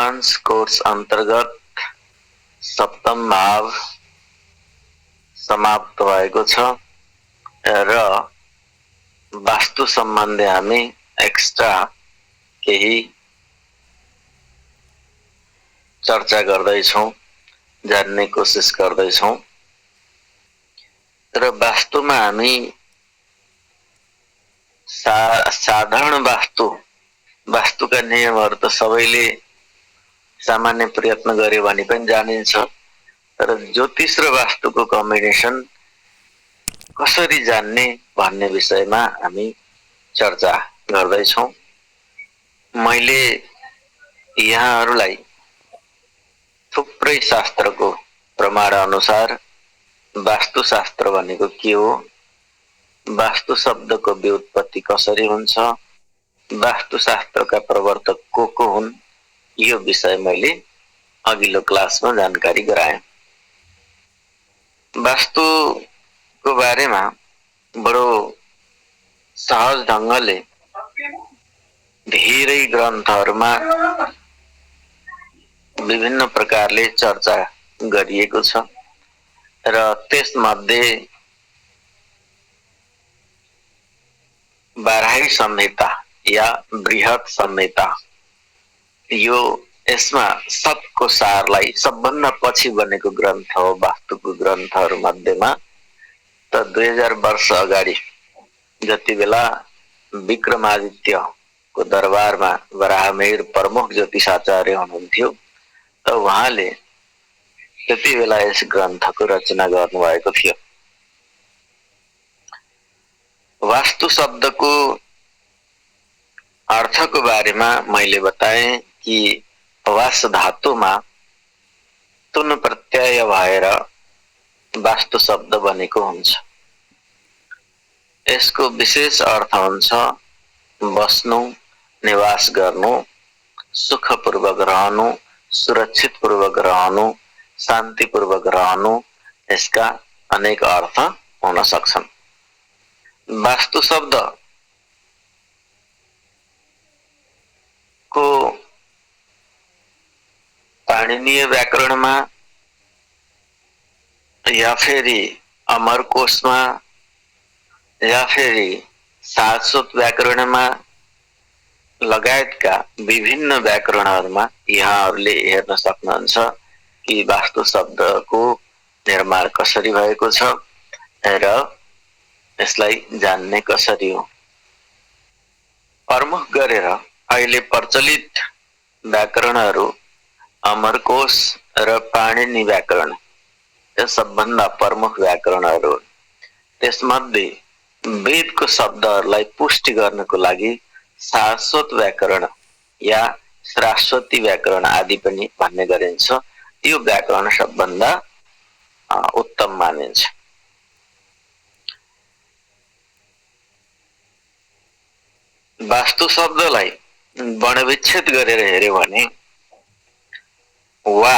Advance course अंतर्गत सप्तम भाव समाप्त भएको छ र वास्तु सम्बन्धी हामी एक्स्ट्रा केही चर्चा गर्दैछौं, जान्ने कोसिस गर्दैछौं। र वास्तुमा हामी साधारण वास्तुका नियमहरू त सबैले सामान्य प्रयत्न गरे भने पनि जानिन्छ, तर ज्योतिष र वास्तुको कम्बिनेसन कसरी जान्ने भन्ने विषयमा हामी चर्चा गर्दैछौं। मैले यहाँहरूलाई थुप्रै शास्त्रको प्रमाण अनुसार वास्तुशास्त्र भनेको के हो, वास्तु शब्दको व्युत्पत्ति कसरी हुन्छ, वास्तुशास्त्रका प्रवर्तक को हुन्, यो विषय मैले अघिल्लो क्लासमा जानकारी गराएँ। वास्तुको बारेमा बडो सहज ढंगले धेरै ग्रन्थहरूमा विभिन्न प्रकारले चर्चा गरिएको छ र त्यसमध्ये बाराही संहिता या बृहत संहिता यो यसमा सबको सारलाई सबभन्दा पछि बनेको ग्रन्थ हो। वास्तुको ग्रन्थहरू मध्येमा त 2000 वर्ष अगाडि जति बेला विक्रमादित्यको दरबारमा वराहमिहिर प्रमुख ज्योतिषाचार्य हुनुहुन्थ्यो त उहाँले त्यति बेला यस ग्रन्थको रचना गर्नुभएको थियो। वास्तु शब्दको अर्थको बारेमा मैले बताएँ कि वास धातुमा तुन प्रत्यय भएर वास्तु शब्द बनेको हुन्छ। यसको विशेष अर्थ हुन्छ बस्नु, निवास गर्नु, सुखपूर्वक रहनु, सुरक्षितपूर्वक रहनु, शान्तिपूर्वक रहनु। यसका अनेक अर्थ हुन सक्छन्। वास्तु शब्द को पाणिनीय व्याकरणमा या फेरि अमरकोशमा या फेरि सारस्वत व्याकरणमा लगायतका विभिन्न व्याकरणहरूमा यहाँहरूले हेर्न सक्नुहुन्छ कि वास्तु शब्दको निर्माण कसरी भएको छ र यसलाई जान्ने कसरी हो। प्रमुख गरेर अहिले प्रचलित व्याकरणहरू अमरकोश र पाणिनी व्याकरण यो सबभन्दा प्रमुख व्याकरणहरू। त्यसमध्ये वेदको शब्दहरूलाई पुष्टि गर्नको लागि सारस्वत व्याकरण या श्रास्वती व्याकरण आदि पनि भन्ने गरिन्छ। यो व्याकरण सबभन्दा उत्तम मानिन्छ। वास्तु शब्दलाई वर्णविच्छेद गरेर हेर्यो भने वा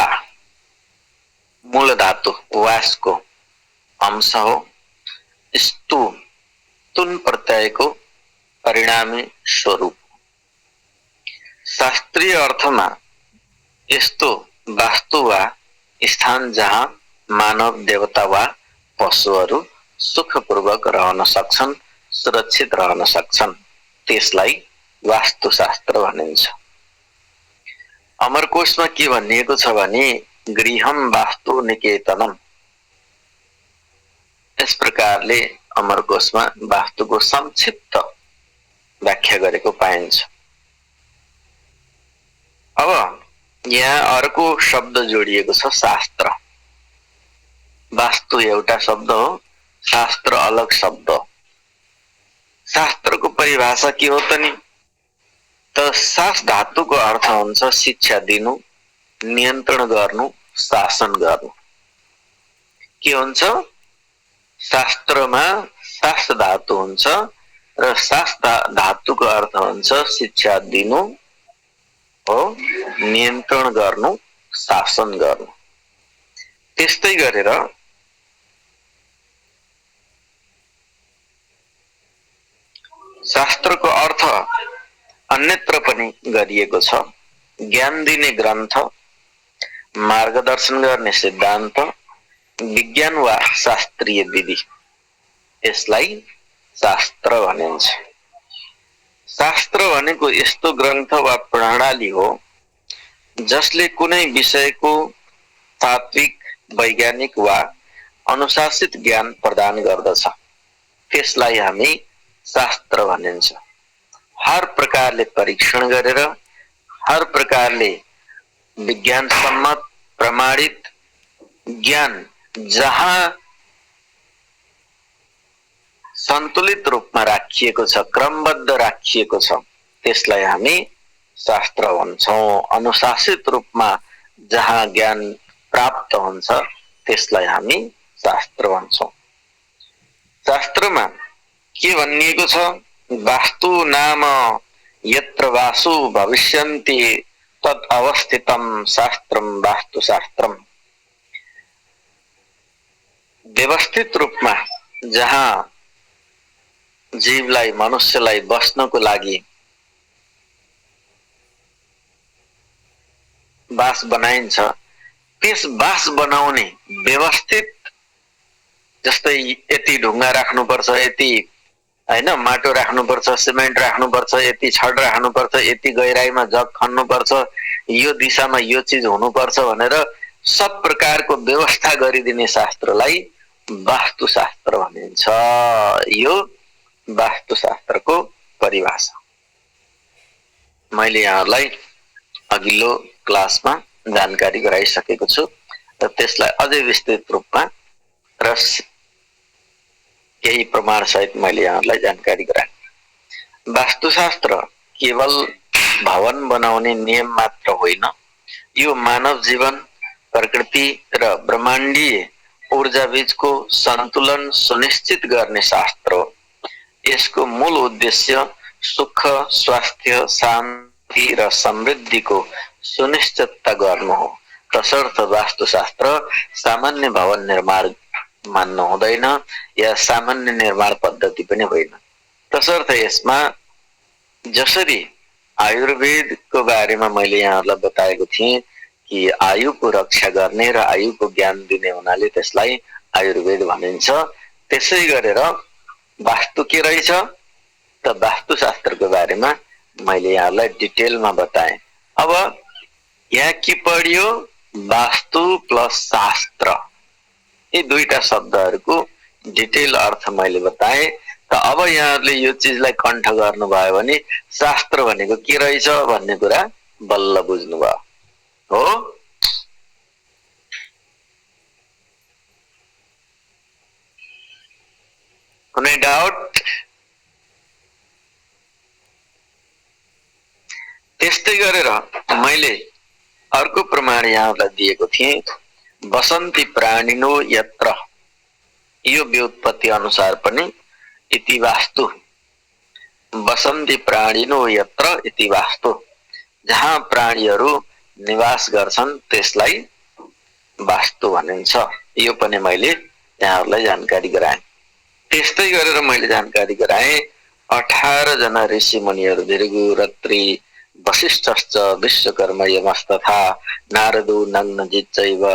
मूल धातु वासको अंश हो। स्तु तुन प्रत्ययको परिणामी स्वरूप। शास्त्रीय अर्थमा यस्तो वास्तु वा स्थान जहाँ मानव, देवता वा पशुहरू सुखपूर्वक रहन सक्छन्, सुरक्षित रहन सक्छन्, त्यसलाई वास्तुशास्त्र भनिन्छ। अमरकोशमा के भनिएको छ भने गृहम वास्तु निकेतनम। यस प्रकारले अमरकोशमा वास्तुको संक्षिप्त व्याख्या गरेको पाइन्छ। अब यहाँ अर्को शब्द जोडिएको छ शास्त्र। वास्तु एउटा शब्द हो, शास्त्र अलग शब्द हो। शास्त्रको परिभाषा के हो त नि? त शास धातुको अर्थ हुन्छ शिक्षा दिनु, नियन्त्रण गर्नु, शासन गर्नु। के हुन्छ? शास्त्रमा शास धातु हुन्छ र शास धातुको अर्थ हुन्छ शिक्षा दिनु हो, नियन्त्रण गर्नु, शासन गर्नु। त्यस्तै गरेर शास्त्रको अर्थ अन्यत्र पनि गरिएको छ। ज्ञान दिने ग्रन्थ, मार्गदर्शन गर्ने सिद्धान्त, विज्ञान वा शास्त्रीय विधि, यसलाई शास्त्र भनिन्छ। शास्त्र भनेको यस्तो ग्रन्थ वा प्रणाली हो जसले कुनै विषयको तात्विक, वैज्ञानिक वा अनुशासित ज्ञान प्रदान गर्दछ। त्यसलाई हामी शास्त्र भनिन्छ। हर प्रकारले परीक्षण गरेर, हर प्रकारले विज्ञान सम्मत प्रमाणित ज्ञान जहाँ सन्तुलित रूपमा राखिएको छ, क्रमबद्ध राखिएको छ, त्यसलाई हामी शास्त्र भन्छौं। अनुशासित रूपमा जहाँ ज्ञान प्राप्त हुन्छ त्यसलाई हामी शास्त्र भन्छौं। शास्त्रमा के भनिएको छ? वास्तु नाम यत्र वासु भविष्यन्ति तत् अवस्थितम शास्त्रम वास्तुशास्त्रम। व्यवस्थित रूपमा जहाँ जीवलाई, मनुष्यलाई बस्नको लागि बास बनाइन्छ, त्यस बास बनाउने व्यवस्थित, जस्तै यति ढुङ्गा राख्नुपर्छ, यति हैन माटो राख्नुपर्छ, सिमेन्ट राख्नुपर्छ, यति छड राख्नुपर्छ, यति गहिराईमा जग खन्नुपर्छ, यो दिशामा यो चीज हुनुपर्छ भनेर सब प्रकारको व्यवस्था गरिदिने शास्त्रलाई वास्तुशास्त्र भनिन्छ। यो वास्तुशास्त्रको परिभाषा मैले यहाँलाई अघिल्लो क्लासमा जानकारी गराइसकेको छु र त्यसलाई अझै विस्तृत रूपमा र यही प्रमाण सहित मैले यहाँलाई जानकारी गराएँ। वास्तुशास्त्र केवल भवन बनाउने नियम मात्र होइन, यो मानव जीवन, प्रकृति र ब्रह्माण्डीय ऊर्जा बीचको सन्तुलन सुनिश्चित गर्ने शास्त्र हो। यसको मूल उद्देश्य सुख, स्वास्थ्य, शान्ति र समृद्धिको सुनिश्चितता गर्नु हो। तसर्थ वास्तुशास्त्र सामान्य भवन निर्माण मान्नु हुँदैन या सामान्य निर्माण पद्धति पनि होइन। तसर्थ यसमा जसरी आयुर्वेदको बारेमा मैले यहाँहरूलाई बताएको थिएँ कि आयुको रक्षा गर्ने र आयुको ज्ञान दिने हुनाले त्यसलाई आयुर्वेद भनिन्छ, त्यसै गरेर वास्तु के रहेछ त वास्तुशास्त्रको बारेमा मैले यहाँलाई डिटेलमा बताएँ। अब यहाँ के पढियो? वास्तु प्लस शास्त्र, यी दुईटा शब्दहरूको डिटेल अर्थ मैले बताएँ। त अब यहाँहरूले यो चीजलाई कण्ठ गर्नुभयो भने शास्त्र भनेको के रहेछ भन्ने कुरा बल्ल बुझ्नुभयो हो। कुनै डाउट? त्यस्तै गरेर मैले अर्को प्रमाण यहाँलाई दिएको थिएँ, बसन्ती प्राणिनो यत्र, यो व्युत्पत्ति अनुसार पनि इति वास्तु, बसन्ती प्राणिनो यत्र इति वास्तु, जहाँ प्राणीहरू निवास गर्छन् त्यसलाई वास्तु भनिन्छ। यो पनि मैले यहाँहरूलाई जानकारी गराएँ। त्यस्तै गरेर मैले जानकारी गराएँ 18 जना ऋषि मुनिहरू, भृगु, रत्री, वशिष्ठश्च, विश्वकर्म, यमस्तथा नारदो, नग्नजिच्चैव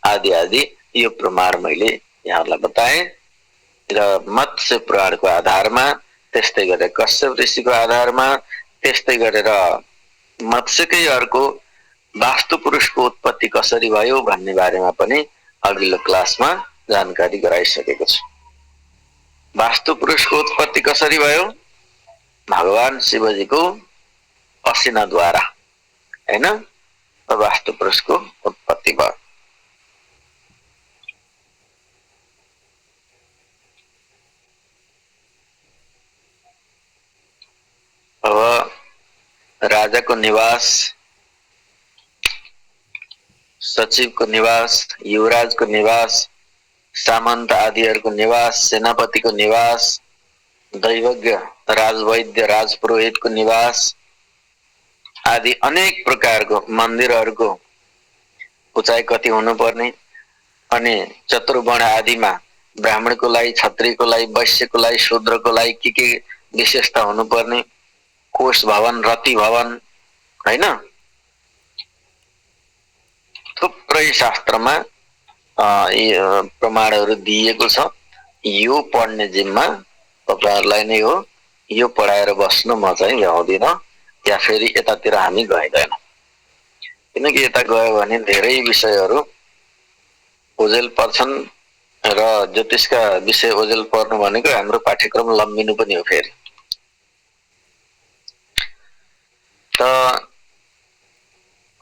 आदि आदि, यो प्रमाण मैले यहाँहरूलाई बताएँ। र मत्स्य पुराणको आधारमा, त्यस्तै गरेर कश्यप ऋषिको आधारमा, त्यस्तै गरेर मत्स्यकै अर्को वास्तु पुरुषको उत्पत्ति कसरी भयो भन्ने बारेमा पनि अघिल्लो क्लासमा जानकारी गराइसकेको छु। वास्तु पुरुषको उत्पत्ति कसरी भयो? भगवान शिवजीको असिनाद्वारा, हैन, वास्तु पुरुषको उत्पत्ति भयो। अब राजाको निवास, सचिवको निवास, युवराजको निवास, सामन्त आदिहरूको निवास, सेनापतिको निवास, दैवज्ञ, राजवैद्य, राजपुरोहितको निवास आदि अनेक प्रकारको मन्दिरहरूको उचाइ कति हुनुपर्ने, अनि चतुर्वर्ण आदिमा ब्राह्मणको लागि, क्षत्रियको लागि, वैश्यको लागि, शूद्रको लागि के विशेषता हुनुपर्ने, कोष भवन, रति भवन, हैन, सबै शास्त्रमा प्रमाणहरू दिएको छ। यो पढ्ने जिम्मा तपाईहरुलाई नै हो। यो पढाएर बस्नु म चाहिँ भ्याउँदिन, या फेरि यतातिर हामी गइदैन। किनकि यता गयो भने धेरै विषयहरू ओझेल पर्छन् र ज्योतिषका विषय ओझेल पर्नु भनेको हाम्रो पाठ्यक्रम लम्बिनु पनि हो। फेरि त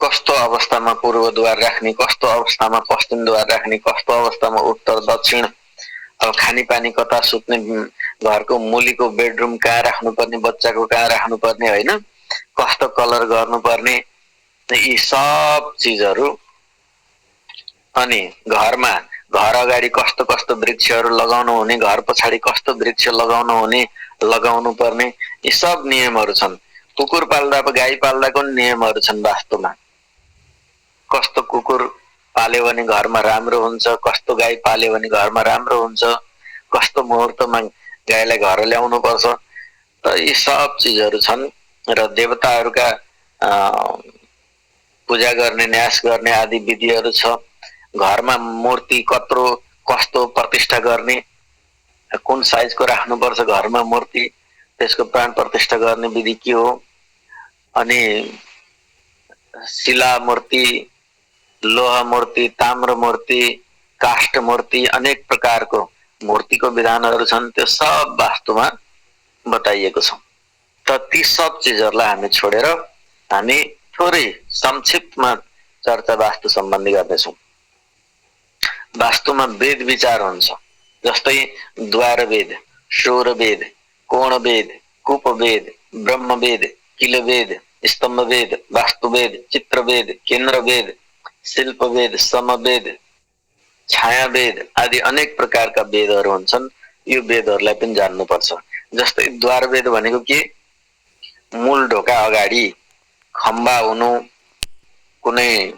कस्तो अवस्थामा पूर्वद्वार राख्ने, कस्तो अवस्थामा पश्चिमद्वार राख्ने, कस्तो अवस्थामा उत्तर दक्षिण, अब खानेपानी कता सुत्ने, घरको मुलीको बेडरुम कहाँ राख्नुपर्ने, बच्चाको कहाँ राख्नुपर्ने हैन, कस्तो कलर गर्नुपर्ने, यी सब चिजहरू, अनि घरमा घर अगाडि कस्तो कस्तो वृक्षहरू लगाउनु हुने, घर पछाडि कस्तो वृक्ष लगाउनु हुने, लगाउनु पर्ने, यी सब नियमहरू छन्। कुकुर पाल्दा गाई पाल्दाको नियमहरू छन्। वास्तवमा कस्तो कुकुर पाल्यो भने घरमा राम्रो हुन्छ, कस्तो गाई पाल्यो भने घरमा राम्रो हुन्छ, कस्तो मुहुर्तमा गाईलाई घर ल्याउनु पर्छ, त यी सब चिजहरू छन्। र देवताहरूका पूजा गर्ने, न्यास गर्ने आदि विधिहरू छ। घरमा मूर्ति कत्रो कस्तो प्रतिष्ठा गर्ने, कुन साइजको राख्नुपर्छ घरमा मूर्ति, त्यसको प्राण प्रतिष्ठा गर्ने विधि के हो, अनि शिला मूर्ति, लोहा मूर्ति, ताम्र मूर्ति, काष्ठ मूर्ति, अनेक प्रकारको मूर्तिको विधानहरू छन्। त्यो सब वास्तुमा बताइएको छ। त ती सब चिजहरूलाई हामी छोडेर हामी थोरै संक्षिप्तमा चर्चा वास्तु सम्बन्धी गर्नेछौँ। वास्तुमा वेद विचार हुन्छ, जस्तै द्वार वेद, शोर वेद, कोण वेद, कूप वेद, ब्रह्म वेद, किल वेद, स्तंभ वेद, वास्तु वेद, चित्र वेद, केन्द्र वेद, शिल्प वेद, सम वेद, छाया वेद आदि अनेक प्रकारका वेदहरू हुन्छन्। यो वेदहरूलाई पनि जान्नुपर्छ। जस्तै द्वार वेद भनेको के, मूल ढोका अगाडि खम्बा हुनु, कुनै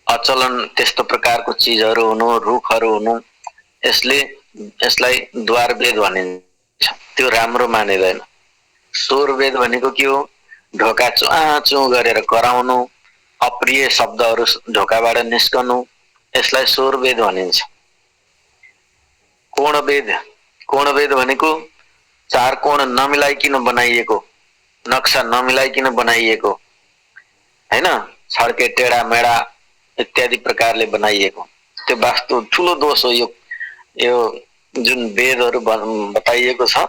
अचलन त्यस्तो प्रकारको चीजहरू हुनु, रुखहरू हुनु, यसलाई द्वार वेद भनिन्छ। त्यो राम्रो मानिदैन। शोर वेद भनेको के हो, ढोका चुँ गरेर कराउनु, अप्रिय शब्दहरू ढोकाबाट निस्कनु, यसलाई शोर वेद भनिन्छ। कोण वेद भनेको चार कोण नमिलाइकिन बनाइएको, नक्सा नमिलाइकिन बनाइएको हैन, छड्के टेढा मेढा इत्यादि प्रकारले बनाइएको, त्यो वास्तु ठुलो दोष हो। यो जुन वेदहरू बताइएको छ,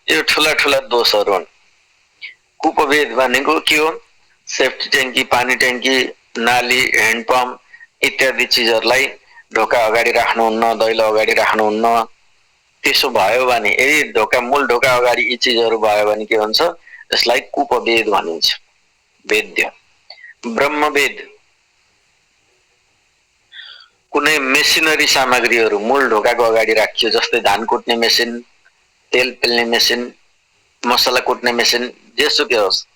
यो ठुला ठुला दोषहरू हुन्। कूपवेद भनेको के हो, सेफ्टी ट्याङ्की, पानी ट्याङ्की, नाली, ह्यान्डपम्प इत्यादि चिजहरूलाई ढोका अगाडि राख्नुहुन्न, दैलो अगाडि राख्नुहुन्न। त्यसो भयो भने, यदि मूल ढोका अगाडि यी चिजहरू भयो भने के हुन्छ, यसलाई कूपवेद भनिन्छ। वेद्य। ब्रह्मवेद, कुनै मेसिनरी सामग्रीहरू मूल ढोकाको अगाडि राखियो, जस्तै धान कुट्ने मेसिन, तेल पेल्ने मेसिन, मसला कुट्ने मेसिन, जेसुकै होस्,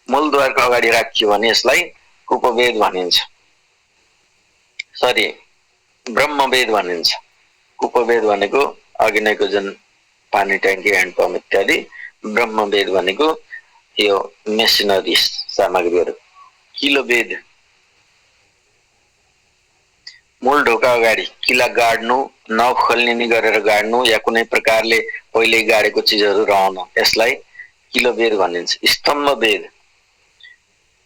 मूलद्वारको अगाडि राखियो भने यसलाई कूपवेद भनिन्छ। ब्रह्मवेद भनिन्छ। कूपवेद भनेको अघि नैको जुन पानी ट्याङ्की, ह्यान्डपम्प इत्यादि, ब्रह्मवेद भनेको यो मेसिनरी सामग्रीहरू। किलोवेद, मूल ढोका अगाडि किला गाड्नु, नखोल्ने गरेर गाड्नु, या कुनै प्रकारले पहिले गाडेको चिजहरू रहनु, यसलाई किलोवेद भनिन्छ। स्तम्भवेद,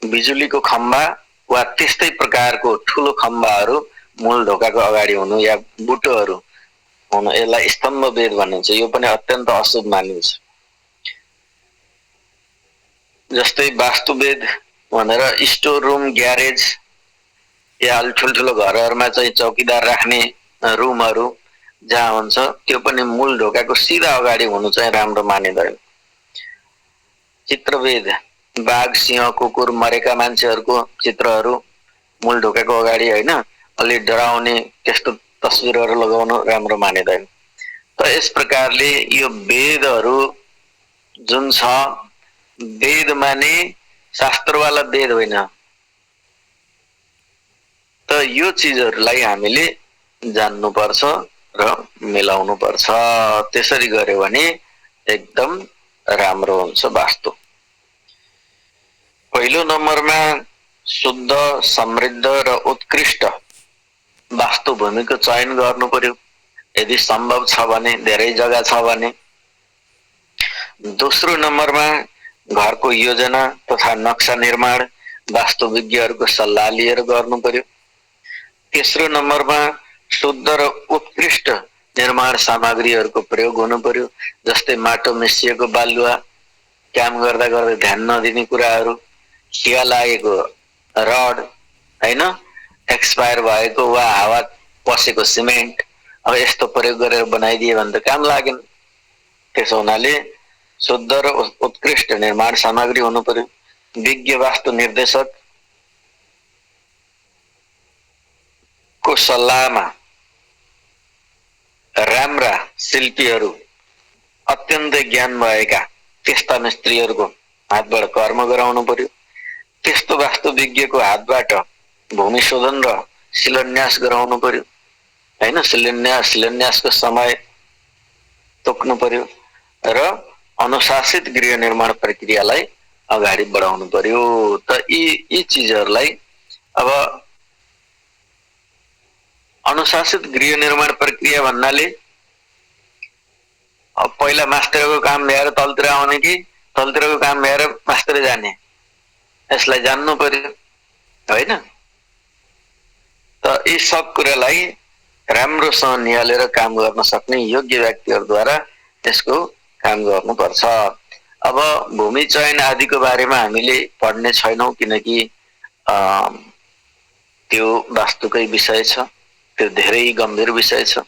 बिजुलीको खम्बा वा त्यस्तै प्रकारको ठुलो खम्बाहरू मूल ढोकाको अगाडि हुनु या बुटोहरू हुनु, यसलाई स्तम्भवेद भनिन्छ। यो पनि अत्यन्त अशुभ मानिन्छ। जस्तै वास्तुवेद भनेर स्टोर रूम, ग्यारेज या ठुल्ठुलो घरहरूमा चाहिँ चौकीदार राख्ने रुमहरू जहाँ हुन्छ, त्यो पनि मूल ढोकाको सिधा अगाडि हुनु चाहिँ राम्रो मानिँदैन। चित्रवेद, बाघ, सिंह, कुकुर, मरेका मान्छेहरूको चित्रहरू मूल ढोकाको अगाडि हैन, अलि डराउने त्यस्तो तस्बिरहरू लगाउनु राम्रो मानिँदैन। त यस प्रकारले यो वेदहरू जुन छ, वेद माने शास्त्रवाला वेद होइन। त यो चिजहरूलाई हामीले जान्नुपर्छ र मिलाउनुपर्छ। त्यसरी गर्यो भने एकदम राम्रो हुन्छ वास्तु। पहिलो नम्बरमा शुद्ध, समृद्ध र उत्कृष्ट वास्तु भूमिको चयन गर्नु पर्यो, यदि सम्भव छ भने, धेरै जग्गा छ भने। दोस्रो नम्बरमा घरको योजना तथा नक्सा निर्माण वास्तुविज्ञहरूको सल्लाह लिएर गर्नु पर्यो। तेस्रो नम्बरमा शुद्ध र उत्कृष्ट निर्माण सामग्रीहरूको प्रयोग हुनु पर्यो, जस्तै माटो मिसिएको बालुवा, काम गर्दा गर्दै ध्यान नदिने कुराहरू, खिया लागेको रड, हैन, एक्सपायर भएको वा हावा पसेको सिमेन्ट, अब यस्तो प्रयोग गरेर बनाइदिए भने त काम लागेन। त्यसो हुनाले शुद्ध र उत्कृष्ट निर्माण सामग्री हुनु पर्यो। विज्ञ वास्तु निर्देशक को सल्लाहमा राम्रा शिल्पीहरू, अत्यन्तै ज्ञान भएका त्यस्ता मिस्त्रीहरूको हातबाट कर्म गराउनु पर्यो। त्यस्तो वास्तुविज्ञको हातबाट भूमि शोधन र शिलान्यास गराउनु पर्यो, हैन। शिलान्यासको समय तोक्नु पर्यो र अनुशासित गृह निर्माण प्रक्रियालाई अगाडि बढाउनु पर्यो। त यी चीजहरूलाई अब अनुशासित गृह निर्माण प्रक्रिया भन्नाले अब पहिला मास्टरको काम भ्याएर तलतिर आउने कि तलतिरको काम भ्याएर मास्टर जाने, यसलाई जान्नु पर्यो, हैन। त यी सब कुरालाई राम्रोसँग निहालेर काम गर्न सक्ने योग्य व्यक्तिहरूद्वारा यसको काम गर्नुपर्छ। अब भूमि चयन आदिको बारेमा हामीले पढ्ने छैनौं, किनकि त्यो वास्तुकै विषय छ, त्यो धेरै गम्भीर विषय छ।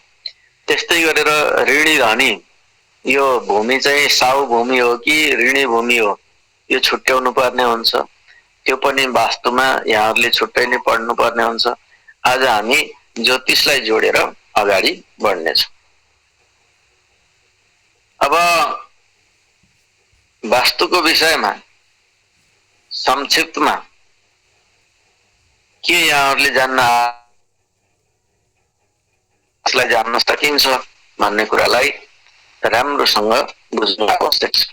त्यस्तै गरेर ऋणी धनी, यो भूमि चाहिँ साउ भूमि हो कि ऋणी भूमि हो, यो छुट्याउनु पर्ने हुन्छ। त्यो पनि वास्तुमा यहाँहरूले छुट्टै नै पढ्नु पर्ने हुन्छ। आज हामी ज्योतिषलाई जोडेर अगाडि बढ्नेछौँ। अब वास्तुको विषयमा संक्षिप्तमा के यहाँहरूले जान्न सकिन्छ भन्ने कुरालाई राम्रोसँग बुझ्नु आवश्यक छ।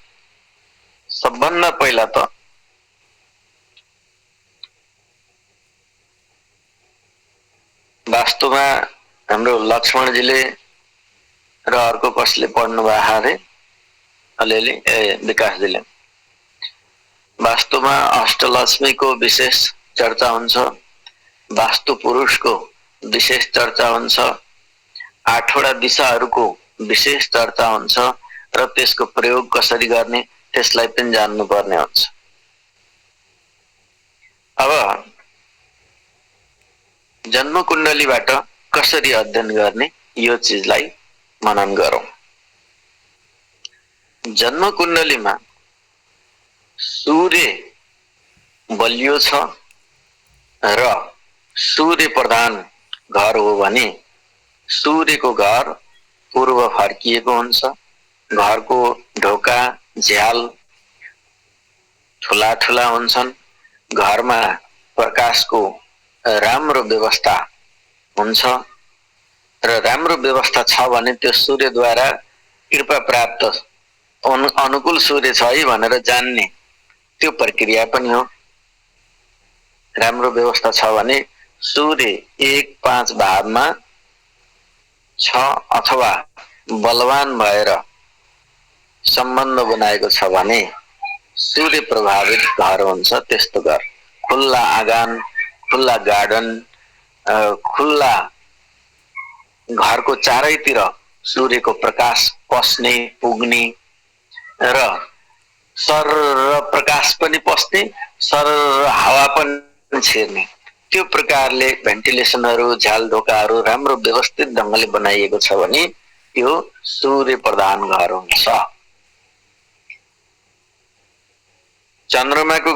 सबभन्दा पहिला त वास्तुमा हाम्रो लक्ष्मणजीले र अर्को कसले पढ्नु भएको अरे अलिअलि, विकासजीले, वास्तुमा अष्टलक्ष्मीको विशेष चर्चा हुन्छ, वास्तु पुरुषको विशेष चर्चा हुन्छ, आठवटा दिशाहरूको विशेष चर्चा हुन्छ र त्यसको प्रयोग कसरी गर्ने त्यसलाई पनि जान्नु पर्ने हुन्छ। अब जन्म कुण्डलीबाट कसरी अध्ययन गर्ने यो चीजलाई मनन गरौं। जन्म कुण्डलीमा सूर्य बलियो छ र सूर्य प्रधान घर हो भने सूर्यको घर पूर्व फर्किएको हुन्छ। घरको ढोका झ्याल ठुला ठुला हुन्छन्। घरमा प्रकाशको राम्रो व्यवस्था हुन्छ र राम्रो व्यवस्था छ भने त्यो सूर्यद्वारा कृपा प्राप्त अनुकूल सूर्य छ है भनेर जान्ने त्यो प्रक्रिया पनि हो। राम्रो व्यवस्था छ भने सूर्य 1-5 भावमा छ अथवा बलवान भएर सम्बन्ध बनाएको छ भने सूर्य प्रभावित घर हुन्छ। त्यस्तो घर खुल्ला आँगन, खुल्ला गार्डन, खुल्ला घरको चारैतिर सूर्यको प्रकाश पस्ने पुग्ने र सर प्रकाश पनि पस्ने, सर हावा पनि छिर्ने, त्यो प्रकारले भेन्टिलेसनहरू, झ्याल ढोकाहरू राम्रो व्यवस्थित ढंगले बनाइएको छ भने त्यो सूर्य प्रधान घर हुन्छ। चन्द्रमाको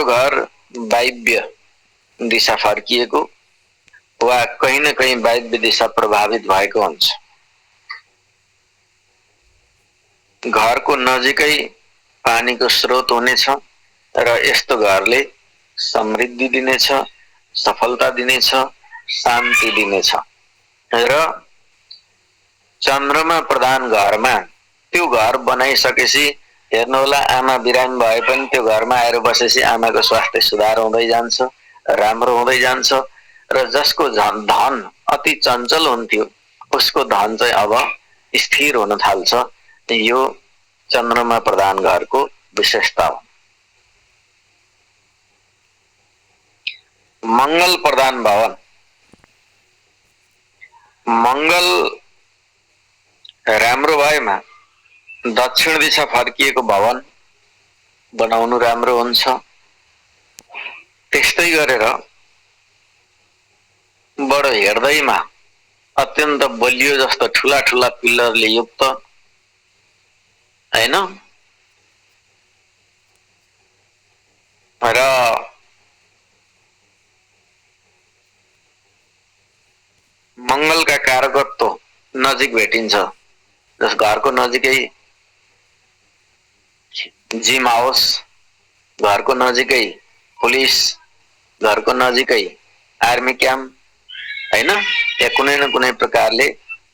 घर वायव्य दिशा फर्किएको वा कहीं न कहीं वायव्य दिशा प्रभावित भएको हुन्छ। घरको नजिकै पानीको स्रोत हुनेछ र यस्तो घरले समृद्धि दिनेछ, सफलता दिनेछ, शान्ति दिनेछ। र चन्द्रमा प्रधान घरमा त्यो घर बनाइसकेपछि हेर्नुहोला, आमा बिरामी भए पनि त्यो घरमा आएर बसेपछि आमाको स्वास्थ्य सुधार हुँदै जान्छ राम्रो हुँदै जान्छ र जसको धन अति चञ्चल हुन्थ्यो उसको धन चाहिँ अब स्थिर हुन थाल्छ। यो चन्द्रमा प्रधान घरको विशेषता हो। मंगल प्रधान भवन, मंगल राम्रो भएमा दक्षिण दिशा फर्किएको भवन बनाउनु राम्रो हुन्छ। त्यस्तै गरेर बडो हेर्दैमा अत्यन्त बलियो जस्तो ठूला ठूला पिल्लरले युक्त हैन र मंगलका कारकत्व नजिक भेटिन्छ। जस घरको नजिकै जिम हाउस, घरको नजिकै पुलिस, घरको नजिकै आर्मी क्याम्प हैन, या कुनै न कुनै प्रकारले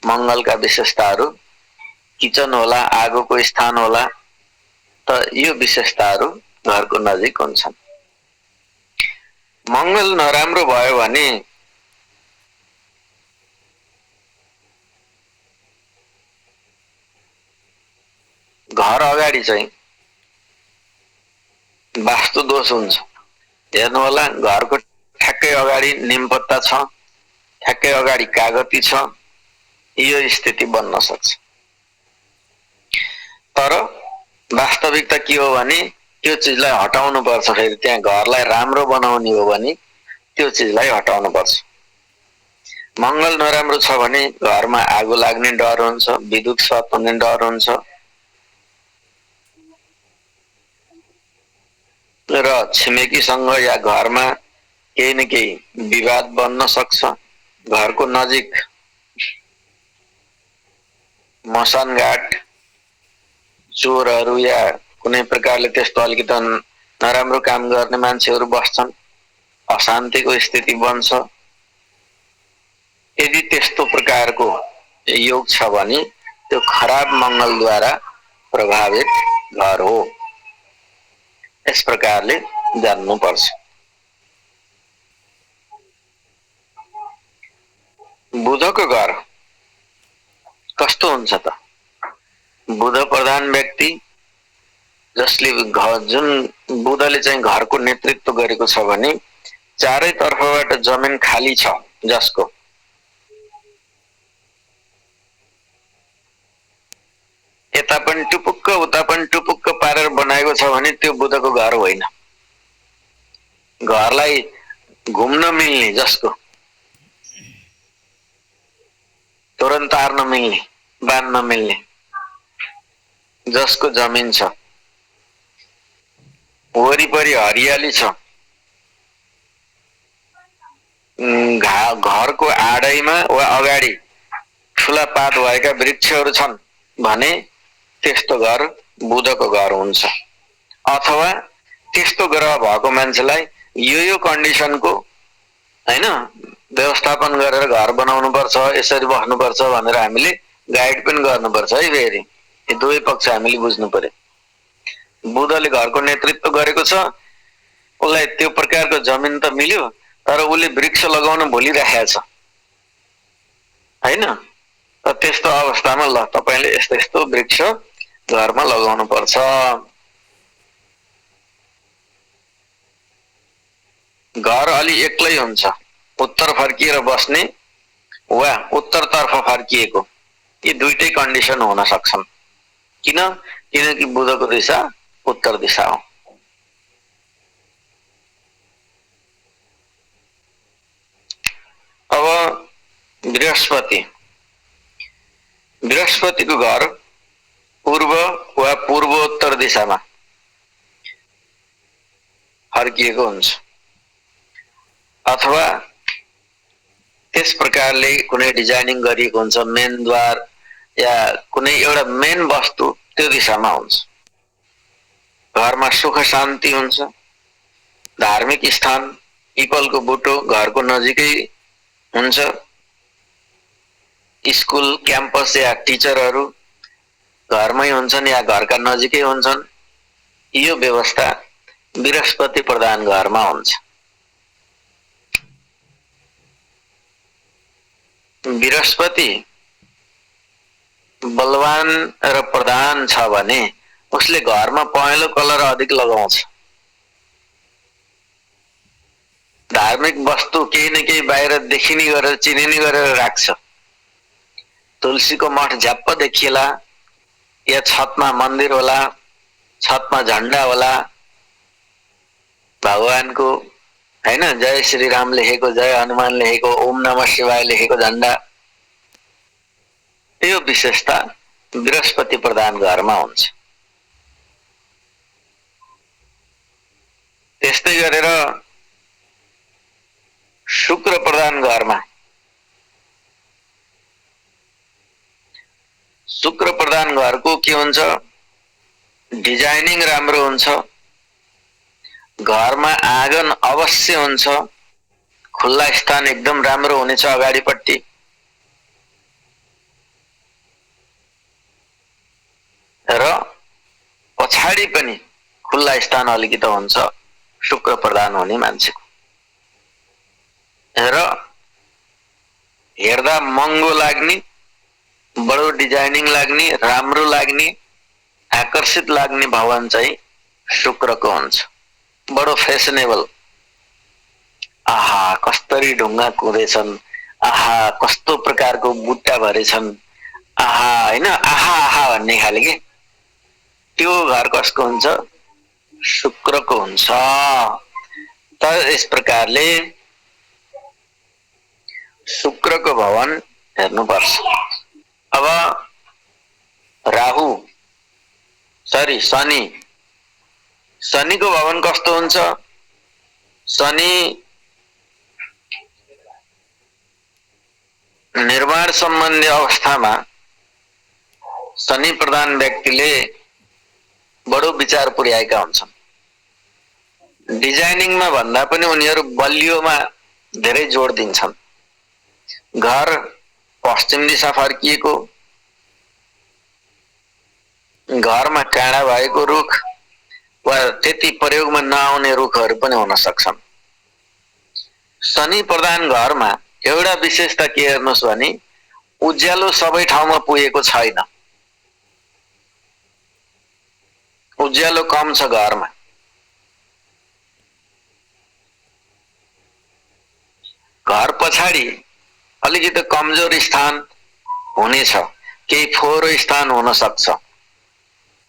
मंगलका विशेषताहरू किचन होला, आगोको स्थान होला, त यो विशेषताहरू घरको नजिक हुन्छन्। मंगल नराम्रो भयो भने घर अगाडि चाहिँ वास्तु दोष हुन्छ। हेर्नु होला, घरको ठ्याक्कै अगाडि निमपत्ता छ, ठ्याक्कै अगाडि कागती छ, यो स्थिति बन्न सक्छ। तर वास्तविकता के हो भने त्यो चिजलाई हटाउनु पर्छ। फेरि त्यहाँ घरलाई राम्रो बनाउने हो भने त्यो चिजलाई हटाउनु पर्छ। मंगल नराम्रो छ भने घरमा आगो लाग्ने डर हुन्छ, विद्युत सर्ट हुने डर हुन्छ र छिमेकीसँग या घरमा केही न केही विवाद बन्न सक्छ। घरको नजिक मसानघाट, चोरहरू या कुनै प्रकारले त्यस्तो अलिकति नराम्रो काम गर्ने मान्छेहरू बस्छन्, अशान्तिको स्थिति बन्छ। यदि त्यस्तो प्रकारको योग छ भने त्यो खराब मंगलद्वारा प्रभावित घर हो। यस प्रकारले जान्नुपर्छ। बुधको घर कस्तो हुन्छ त? बुध प्रधान व्यक्ति जसले जुन बुधले चाहिँ घरको नेतृत्व गरेको छ भने चारैतर्फबाट जमिन खाली छ, जसको यता पनि टुपुक्क उता पनि टुपुक्क पारेर बनाएको छ भने त्यो बुधको घर होइन। घरलाई घुम्न मिल्ने, जसको तुरन्त तार्न मिल्ने, बाँध्न मिल्ने, जसको जमिन छ, वरिपरि हरियाली छ, घरको आडैमा वा अगाडि ठूला पात भएका वृक्षहरू छन् भने त्यस्तो घर बुधको घर हुन्छ। अथवा त्यस्तो ग्रह भएको मान्छेलाई यो कन्डिसनको हैन व्यवस्थापन गरेर घर बनाउनु पर्छ, यसरी बस्नु पर्छ भनेर हामीले गाइड पनि गर्नुपर्छ है। फेरि यो दुवै पक्ष हामीले बुझ्नु पर्यो। बुधले घरको नेतृत्व गरेको छ, उसलाई त्यो प्रकारको जमिन त मिल्यो, तर उसले वृक्ष लगाउन भुलिराखेको छ हैन। त्यस्तो अवस्थामा ल तपाईले यस्तो यस्तो वृक्ष घरमा लगाउनु पर्छ। घर अलि एक्लै हुन्छ, उत्तर फर्किएर बस्ने वा उत्तरतर्फ फर्किएको, यी दुईटै कन्डिसन हुन सक्छन्। किन? किनकि बुधको दिशा उत्तर दिशा हो। अब बृहस्पतिको घर पूर्व वा पूर्वोत्तर दिशामा फर्किएको हुन्छ, अथवा त्यस प्रकारले कुनै डिजाइनिङ गरिएको हुन्छ, मेन द्वार या कुनै एउटा मेन वस्तु त्यो दिशामा हुन्छ। घरमा सुख शान्ति हुन्छ। धार्मिक स्थान पिपलको बुटो घरको नजिकै हुन्छ। स्कुल, क्याम्पस या टिचरहरू घरमै हुन्छन् या घरका नजिकै हुन्छन्। यो व्यवस्था बृहस्पति प्रधान घरमा हुन्छ। बृहस्पति बलवान र प्रधान छ भने उसले घरमा पहेँलो कलर अधिक लगाउँछ। धार्मिक वस्तु केही न केही बाहिर देखिने गरेर चिनिने गरेर राख्छ। तुलसीको मठ झ्याप्प देखिएला, या छतमा मन्दिर होला, छतमा झण्डा होला, भगवानको हैन जय श्री राम लेखेको, जय हनुमान लेखेको, ओम नमः शिवाय लेखेको झण्डा। यो विशेषता बृहस्पति प्रधान घरमा हुन्छ। त्यस्तै गरेर शुक्र प्रधान घरमा, शुक्र प्रधान घरको के हुन्छ, डिजाइनिङ राम्रो हुन्छ, घरमा आँगन अवश्य हुन्छ, खुल्ला स्थान एकदम राम्रो हुनेछ अगाडिपट्टि, र पछाडि पनि खुल्ला स्थान अलिकति हुन्छ शुक्र प्रधान हुने मान्छेको। र हेर्दा महँगो लाग्ने, बडो डिजाइनिङ लाग्ने, राम्रो लाग्ने, आकर्षित लाग्ने भवन चाहिँ शुक्रको हुन्छ। बडो फेसनेबल, आहा कस्तरी ढुङ्गा कुदेछन्, आहा कस्तो प्रकारको बुट्टा भरेछन्, आहा हैन आहा आहा भन्ने खाले के त्यो घर कसको हुन्छ, शुक्रको हुन्छ। त यस प्रकारले शुक्रको भवन हेर्नुपर्छ। अब राहु सरी शनि, शनिको भवन कस्तो हुन्छ, शनि निर्माण सम्बन्धी अवस्थामा शनि प्रधान व्यक्तिले बडो विचार पुर्याएका हुन्छन्। डिजाइनिङमा भन्दा पनि उनीहरू बलियोमा धेरै जोड दिन्छन्। घर पश्चिम दिशा फर्किएको, घरमा काँडा भएको रुख वा त्यति प्रयोगमा नआउने रुखहरू पनि हुन सक्छन्। शनि प्रधान घरमा एउटा विशेषता के हेर्नुहोस् भने उज्यालो सबै ठाउँमा पुगेको छैन, उज्यालो कम छ घरमा। घर पछाडि अलिकति कमजोर स्थान हुनेछ, केही फोहोरो स्थान हुन सक्छ,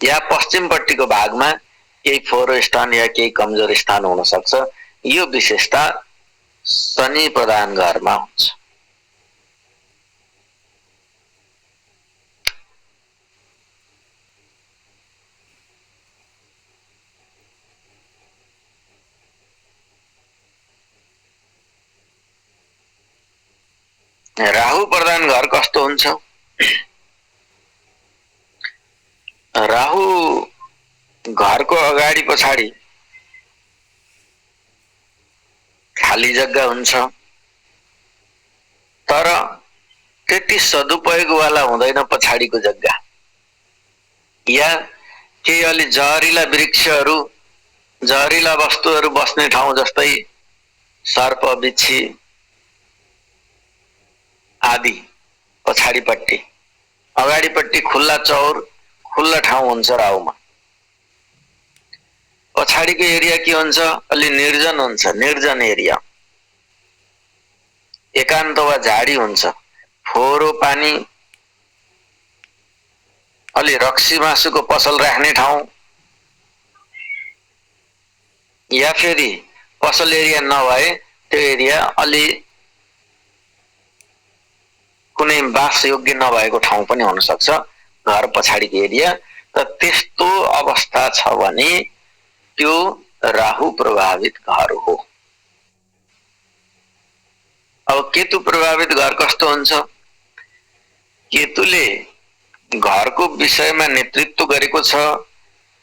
या पश्चिमपट्टिको भागमा केही फोहोरो स्थान या केही कमजोर स्थान हुन सक्छ। यो विशेषता शनि प्रधान घरमा हुन्छ। राहु प्रधान घर कस्तो हुन्छ, राहु घरको अगाडि पछाडि खाली जग्गा हुन्छ, तर त्यति सदुपयोग वाला हुँदैन पछाडिको जग्गा, या केही अलि जहरिला वृक्षहरू, जहरिला वस्तुहरू बस्ने ठाउँ जस्तै सर्प बिच्छी आदि पछाडिपट्टि, अगाडिपट्टि खुल्ला चौर खुल्ला ठाउँ हुन्छ राहुमा। पछाडिको एरिया के हुन्छ, अलि निर्जन हुन्छ, निर्जन एरिया, एकान्त वा झाडी हुन्छ, फोहोरो पानी, अलि रक्सी मासुको पसल राख्ने ठाउँ, या फेरि पसल एरिया नभए त्यो एरिया अलि कुनै बास योग्य नभएको ठाउँ पनि हुन सक्छ घर पछाडिको एरिया। त त्यस्तो अवस्था छ भने त्यो राहु प्रभावित घर हो। अब केतु प्रभावित घर कस्तो हुन्छ, केतुले घरको विषयमा नेतृत्व गरेको छ,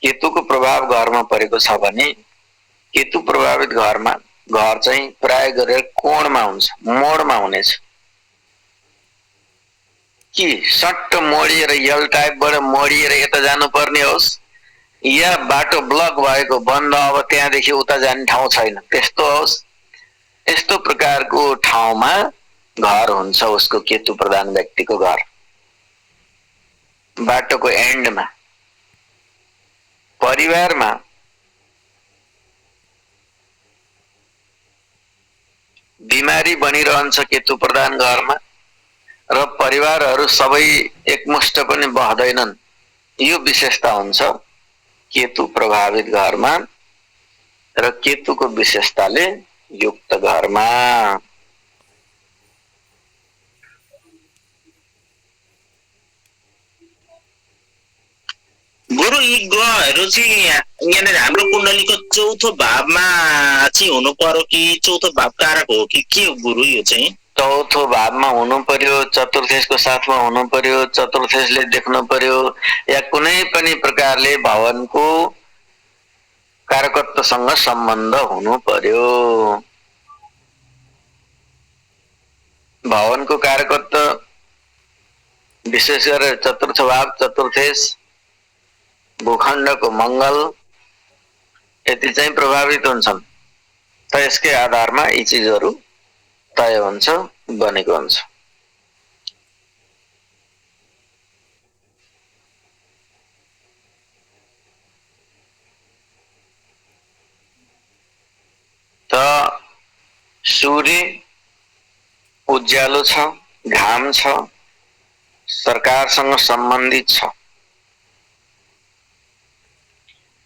केतुको प्रभाव घरमा परेको छ भने केतु प्रभावित घरमा घर चाहिँ प्राय गरेर कोणमा हुन्छ, मोडमा हुनेछ। कि सट्ट मोडिएर यल टाइपबाट मोडिएर यता जानुपर्ने होस्, या बाटो ब्लक भएको बन्द, अब त्यहाँदेखि उता जाने ठाउँ छैन, त्यस्तो होस्। यस्तो प्रकारको ठाउँमा घर हुन्छ उसको केतु प्रधान व्यक्तिको घर। बाटोको एन्डमा परिवारमा बिमारी बनिरहन्छ केतु प्रधान घरमा र परिवारहरू सबै एकमुष्ट पनि बस्दैनन्। यो विशेषता हुन्छ केतु प्रभावित घरमा र केतुको विशेषताले युक्त घरमा। गुरु यी ग्रहहरू चाहिँ यहाँनिर हाम्रो कुण्डलीको चौथो भावमा चाहिँ हुनु पर्यो कि चौथो भाव कारक हो कि के हो गुरु? यो चाहिँ चौथो भावमा हुनु पर्यो, चतुर्थेशको साथमा हुनु पर्यो, चतुर्थेशले देख्नु पर्यो, या कुनै पनि प्रकारले भवनको कारकत्वसँग सम्बन्ध हुनु पर्यो। भवनको कारकत्व विशेष गरेर चतुर्थ भाव, चतुर्थेश, भूखण्डको मङ्गल यति चाहिँ प्रभावित हुन्छन्। त यसकै आधारमा यी चिजहरू तय हुन्छ, बनेको हुन्छ। त सूर्य उज्यालो छ, घाम छ, सरकारसँग सम्बन्धित छ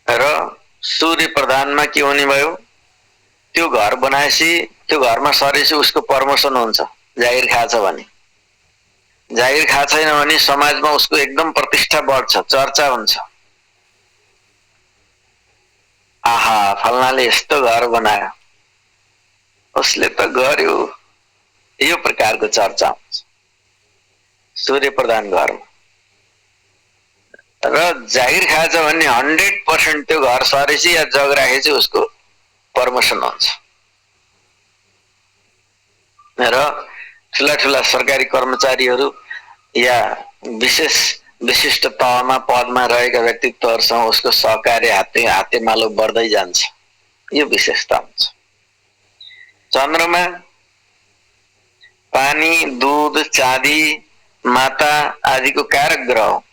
र सूर्य प्रधानमा के हुने भयो, त्यो घर बनाएपछि त्यो घरमा सरेपछि उसको प्रमोसन हुन्छ। जागिर खाछ भने, जागिर खा छैन भने समाजमा उसको एकदम प्रतिष्ठा बढ्छ, चर्चा हुन्छ। आहा फल्नाले यस्तो घर बनायो, उसले त गर्यो, यो प्रकारको चर्चा हुन्छ सूर्य प्रधान घरमा। र जागिर खाछ भने 100% त्यो घर सरेपछि या जग राखेपछि उसको प्रमोसन हुन्छ। र ठुला ठुला सरकारी कर्मचारीहरू या विशिष्ट तहमा पदमा रहेका व्यक्तित्वहरूसँग उसको सहकार्य हातेमालो बढ्दै जान्छ। यो विशेषता हुन्छ। चन्द्रमा पानी, दूध, चाँदी, माता आदिको कारक ग्रह हो।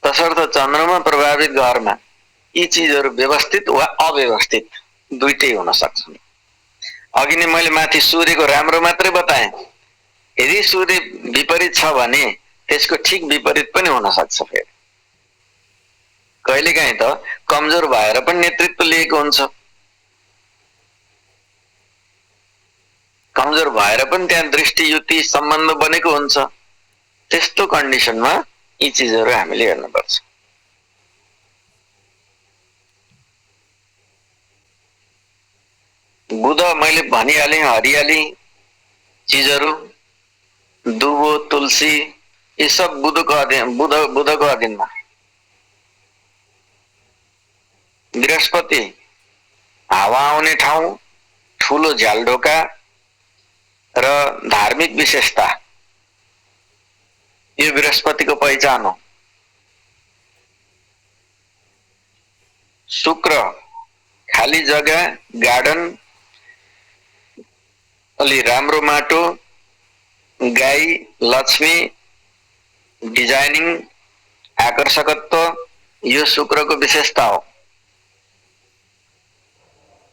तसर्थ चन्द्रमा प्रभावित घरमा यी चिजहरू व्यवस्थित वा अव्यवस्थित दुईटै हुन सक्छन्। अघि नै मैले माथि सूर्यको राम्रो मात्रै बताएँ। यदि सूर्य विपरीत छ भने त्यसको ठिक विपरीत पनि हुन सक्छ। फेरि कहिलेकाहीँ त कमजोर भएर पनि नेतृत्व लिएको हुन्छ, कमजोर भएर पनि त्यहाँ दृष्टि युति सम्बन्ध बनेको हुन्छ। त्यस्तो कन्डिसनमा यी चिजहरू हामीले हेर्नुपर्छ। बुध मैले भनिहालेँ, हरियाली चिजहरू, दुबो, तुलसी, यी सब बुधको अधीनमा। बृहस्पति हावा आउने ठाउँ, ठुलो झ्यालढोका र धार्मिक विशेषता, यो बृहस्पतिको पहिचान हो। शुक्र खाली जग्गा, गार्डन, अलि राम्रो माटो, गाई, लक्ष्मी, डिजाइनिङ, आकर्षकत्व, यो शुक्रको विशेषता हो।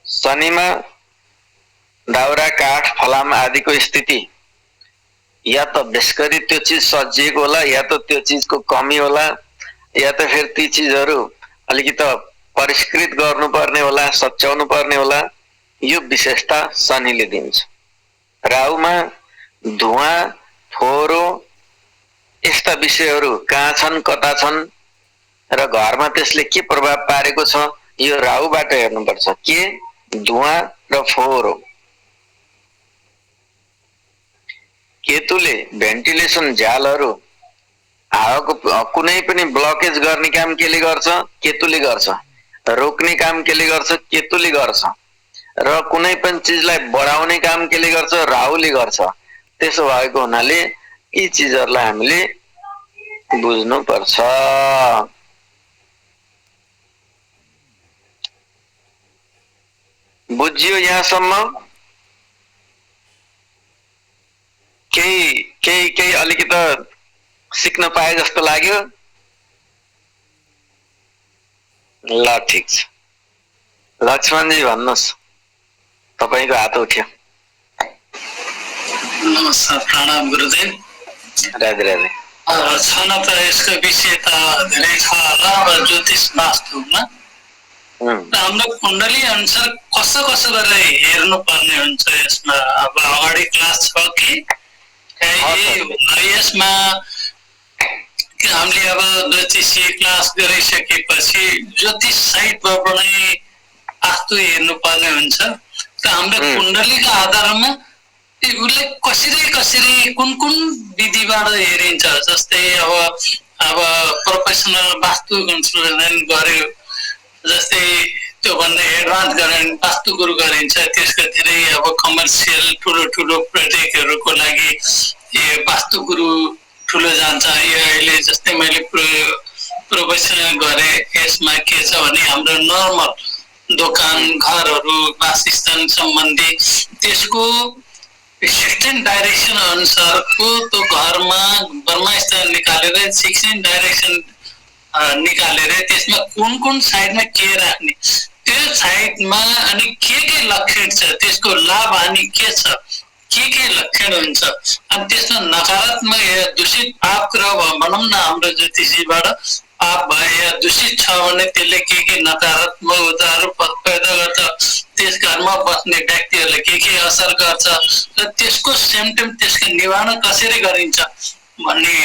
शनिमा दाउरा, काठ, फलाम आदिको स्थिति, या त बेसकरी त्यो चिज सजिएको होला, या त त्यो चिजको कमी होला, या त फेरि ती चिजहरू अलिकति परिष्कृत गर्नुपर्ने होला, सच्याउनु पर्ने होला। यो विशेषता शनिले दिन्छ। राहुमा धुवा, फोहोरो यस्ता विषयहरू कहाँ छन्, कता छन् र घरमा त्यसले के प्रभाव पारेको छ, यो राहुबाट हेर्नुपर्छ। के धुवा र फोहोरो। केतुले भेन्टिलेसन, झ्यालहरू, हावाको कुनै पनि ब्लकेज गर्ने काम केले गर्छ, केतुले गर्छ। रोक्ने काम केले गर्छ, केतुले गर्छ। र कुनै पनि चिजलाई बढाउने काम केले गर्छ, राहुले गर्छ। त्यसो भएको हुनाले यी चिजहरूलाई हामीले बुझ्नुपर्छ। बुझ्यो यहाँसम्म? केही केही केही अलिकति सिक्न पाए जस्तो लाग्यो? ल ठिक छ, लक्ष्मणजी भन्नुहोस्, तपाईँको हात उठ्यो। नमस्कार, प्रणाम गुरुदेव। राधे राधे। छन त यसको विषय त धेरै छ होला, अब ज्योतिष वास्तुमा हाम्रो कुण्डली अनुसार कसो कसो गरेर हेर्नु पर्ने हुन्छ यसमा? अब अगाडि क्लास छ कि यसमा हामीले अब ज्योतिषीय क्लास गरिसकेपछि ज्योतिष साइटबाट नै वास्तु हेर्नु पर्ने हुन्छ। त हाम्रो कुण्डलीको आधारमा उसले कसरी कसरी कुन कुन विधिबाट हेरिन्छ? जस्तै अब प्रोफेसनल वास्तु कन्सल्टेन्ट गर्यो, जस्तै त्योभन्दा एडभान्स गरेर वास्तु गुरु गरिन्छ। त्यसको धेरै अब कमर्सियल ठुलो ठुलो प्रोजेक्टहरूको लागि वास्तु गुरु ठुलो जान्छ। यो अहिले जस्तै मैले प्रोफेसनल गरेँ, यसमा के छ भने हाम्रो नर्मल दोकान घरहरू वासस्थान सम्बन्धी त्यसको 16 डाइरेक्सन अनुसारको त्यो घरमा ब्रह्मस्थान निकालेर 16 डाइरेक्सन निकालेर त्यसमा कुन कुन साइडमा के राख्ने, त्यो साइडमा अनि के लक्षण छ, त्यसको लाभ हानि के छ, के लक्षण हुन्छ, अनि त्यसमा नकारात्मक या दूषित पाप ग्रह भनौँ न हाम्रो ज्योतिषीबाट पाप भए या दूषित छ भने त्यसले के नकारात्मक ऊर्जाहरू पैदा गर्छ, त्यस घरमा बस्ने व्यक्तिहरूलाई के असर गर्छ र त्यसको सिम्पटम त्यसको निवारण कसरी गरिन्छ भन्ने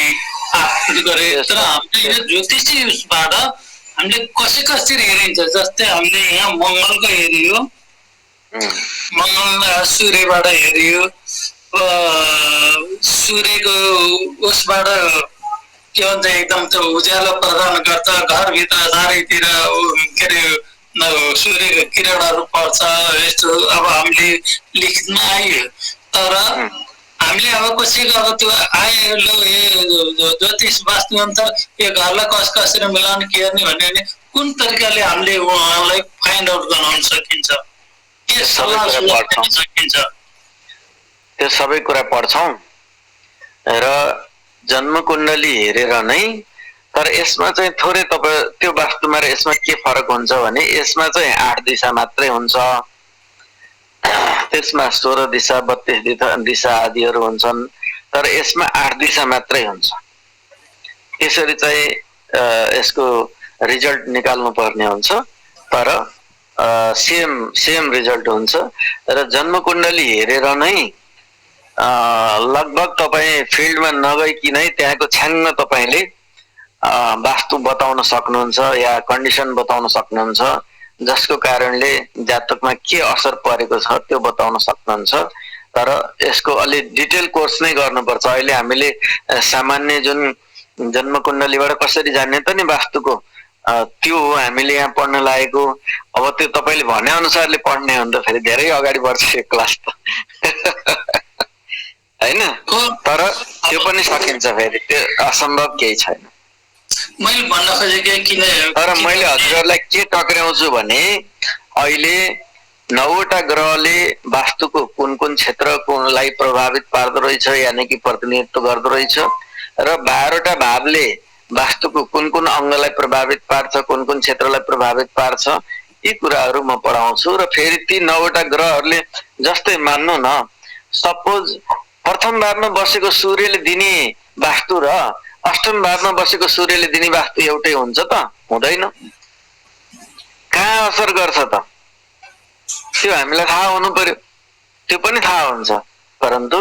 गरे। तर हामीले यो ज्योतिषी उसबाट हामीले कसरी हेरिन्छ? जस्तै हामीले यहाँ मङ्गलको हेरियो, मङ्गल सूर्यबाट हेरियो, सूर्यको उसबाट के भन्छ एकदम त्यो उज्यालो प्रदान गर्छ, घरभित्र चारैतिर के अरे सूर्यको किरणहरू पर्छ, यस्तो अब हामीले लेख्न आयो। तर हामीले अब कसैको अब त्यो आयो ल ज्योतिष वास्तु अन्तर यो घरलाई कसरी मिलाउनु के गर्ने भन्यो भने कुन तरिकाले हामीले उहाँलाई फाइन्ड आउट गराउन सकिन्छ, के सल्लाह सकिन्छ? त्यो सबै कुरा पढ्छौँ र जन्म कुण्डली हेरेर नै। तर यसमा चाहिँ थोरै तपाईँ त्यो वास्तुमा र यसमा के फरक हुन्छ भने यसमा चाहिँ 8 दिशा मात्रै हुन्छ, त्यसमा 16 दिशा 32 दिशा आदिहरू हुन्छन्, तर यसमा 8 दिशा मात्रै हुन्छ। त्यसरी चाहिँ यसको रिजल्ट निकाल्नु पर्ने हुन्छ, तर सेम रिजल्ट हुन्छ। र जन्म कुण्डली हेरेर नै लगभग तपाईँ फिल्डमा नगइकिनै त्यहाँको छ्याङ्ग तपाईँले वास्तु बताउन सक्नुहुन्छ या कन्डिसन बताउन सक्नुहुन्छ, जसको कारणले जातकमा के असर परेको छ त्यो बताउन सक्नुहुन्छ। तर यसको अलि डिटेल कोर्स नै गर्नुपर्छ। अहिले हामीले सामान्य जुन जन्म कुण्डलीबाट कसरी जान्ने त नि वास्तुको त्यो हो हामीले यहाँ पढ्न लागेको। अब त्यो तपाईँले भने अनुसारले पढ्ने हो भने त फेरि धेरै अगाडि बढ्छ यो क्लास त हैन? तर त्यो पनि सकिन्छ, फेरि त्यो असम्भव केही छैन। मैले भन्न खोजेको किन, तर मैले हजुरहरूलाई के टक्राउँछु भने अहिले 9वटा ग्रहले वास्तुको कुन कुन क्षेत्रलाई प्रभावित पार्दो रहेछ यानि कि प्रतिनिधित्व गर्दो रहेछ, र 12वटा भावले वास्तुको कुन कुन अङ्गलाई प्रभावित पार्छ, कुन कुन क्षेत्रलाई प्रभावित पार्छ, यी कुराहरू म पढाउँछु। र फेरि ती 9वटा ग्रहहरूले जस्तै मान्नु न, सपोज प्रथम भावमा बसेको सूर्यले दिने वास्तु र अष्टम भावमा बसेको सूर्यले दिने वास्तु एउटै हुन्छ त? हुँदैन। कहाँ असर गर्छ त? त्यो हामीलाई थाहा हुनु पर्यो, त्यो पनि थाहा हुन्छ। परन्तु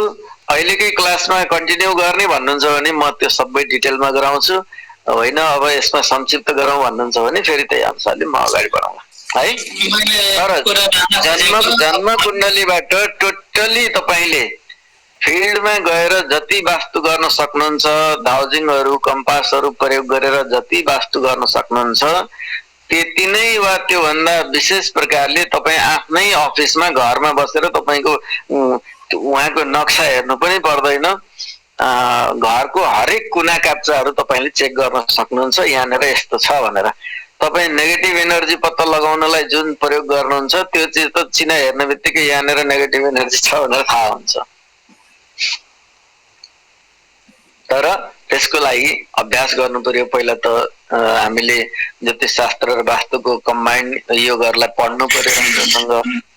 अहिलेकै क्लासमा कन्टिन्यू गर्ने भन्नुहुन्छ भने म त्यो सबै डिटेलमा गराउँछु, होइन अब यसमा संक्षिप्त गरौँ भन्नुहुन्छ भने फेरि त्यही अनुसारले म अगाडि बढाउँला है। तर जन्म कुण्डलीबाट टोटली तपाईँले फिल्डमा गएर जति वास्तु गर्न सक्नुहुन्छ, धाउजिङहरू कम्पासहरू प्रयोग गरेर जति वास्तु गर्न सक्नुहुन्छ, त्यति नै वा त्योभन्दा विशेष प्रकारले तपाईँ आफ्नै अफिसमा घरमा बसेर तपाईँको उहाँको नक्सा हेर्नु पनि पर्दैन, घरको हरेक कुना काप्चाहरू तपाईँले चेक गर्न सक्नुहुन्छ यहाँनिर यस्तो छ भनेर। तपाईँ नेगेटिभ एनर्जी पत्ता लगाउनलाई जुन प्रयोग गर्नुहुन्छ त्यो चिज त चिना हेर्ने बित्तिकै यहाँनिर नेगेटिभ एनर्जी छ भनेर थाहा हुन्छ। तर त्यसको लागि अभ्यास गर्नु पर्यो। पहिला त हामीले ज्योतिष शास्त्र र वास्तुको कम्बाइन्ड यो गर्नलाई पढ्नु पर्यो राम्रोसँग।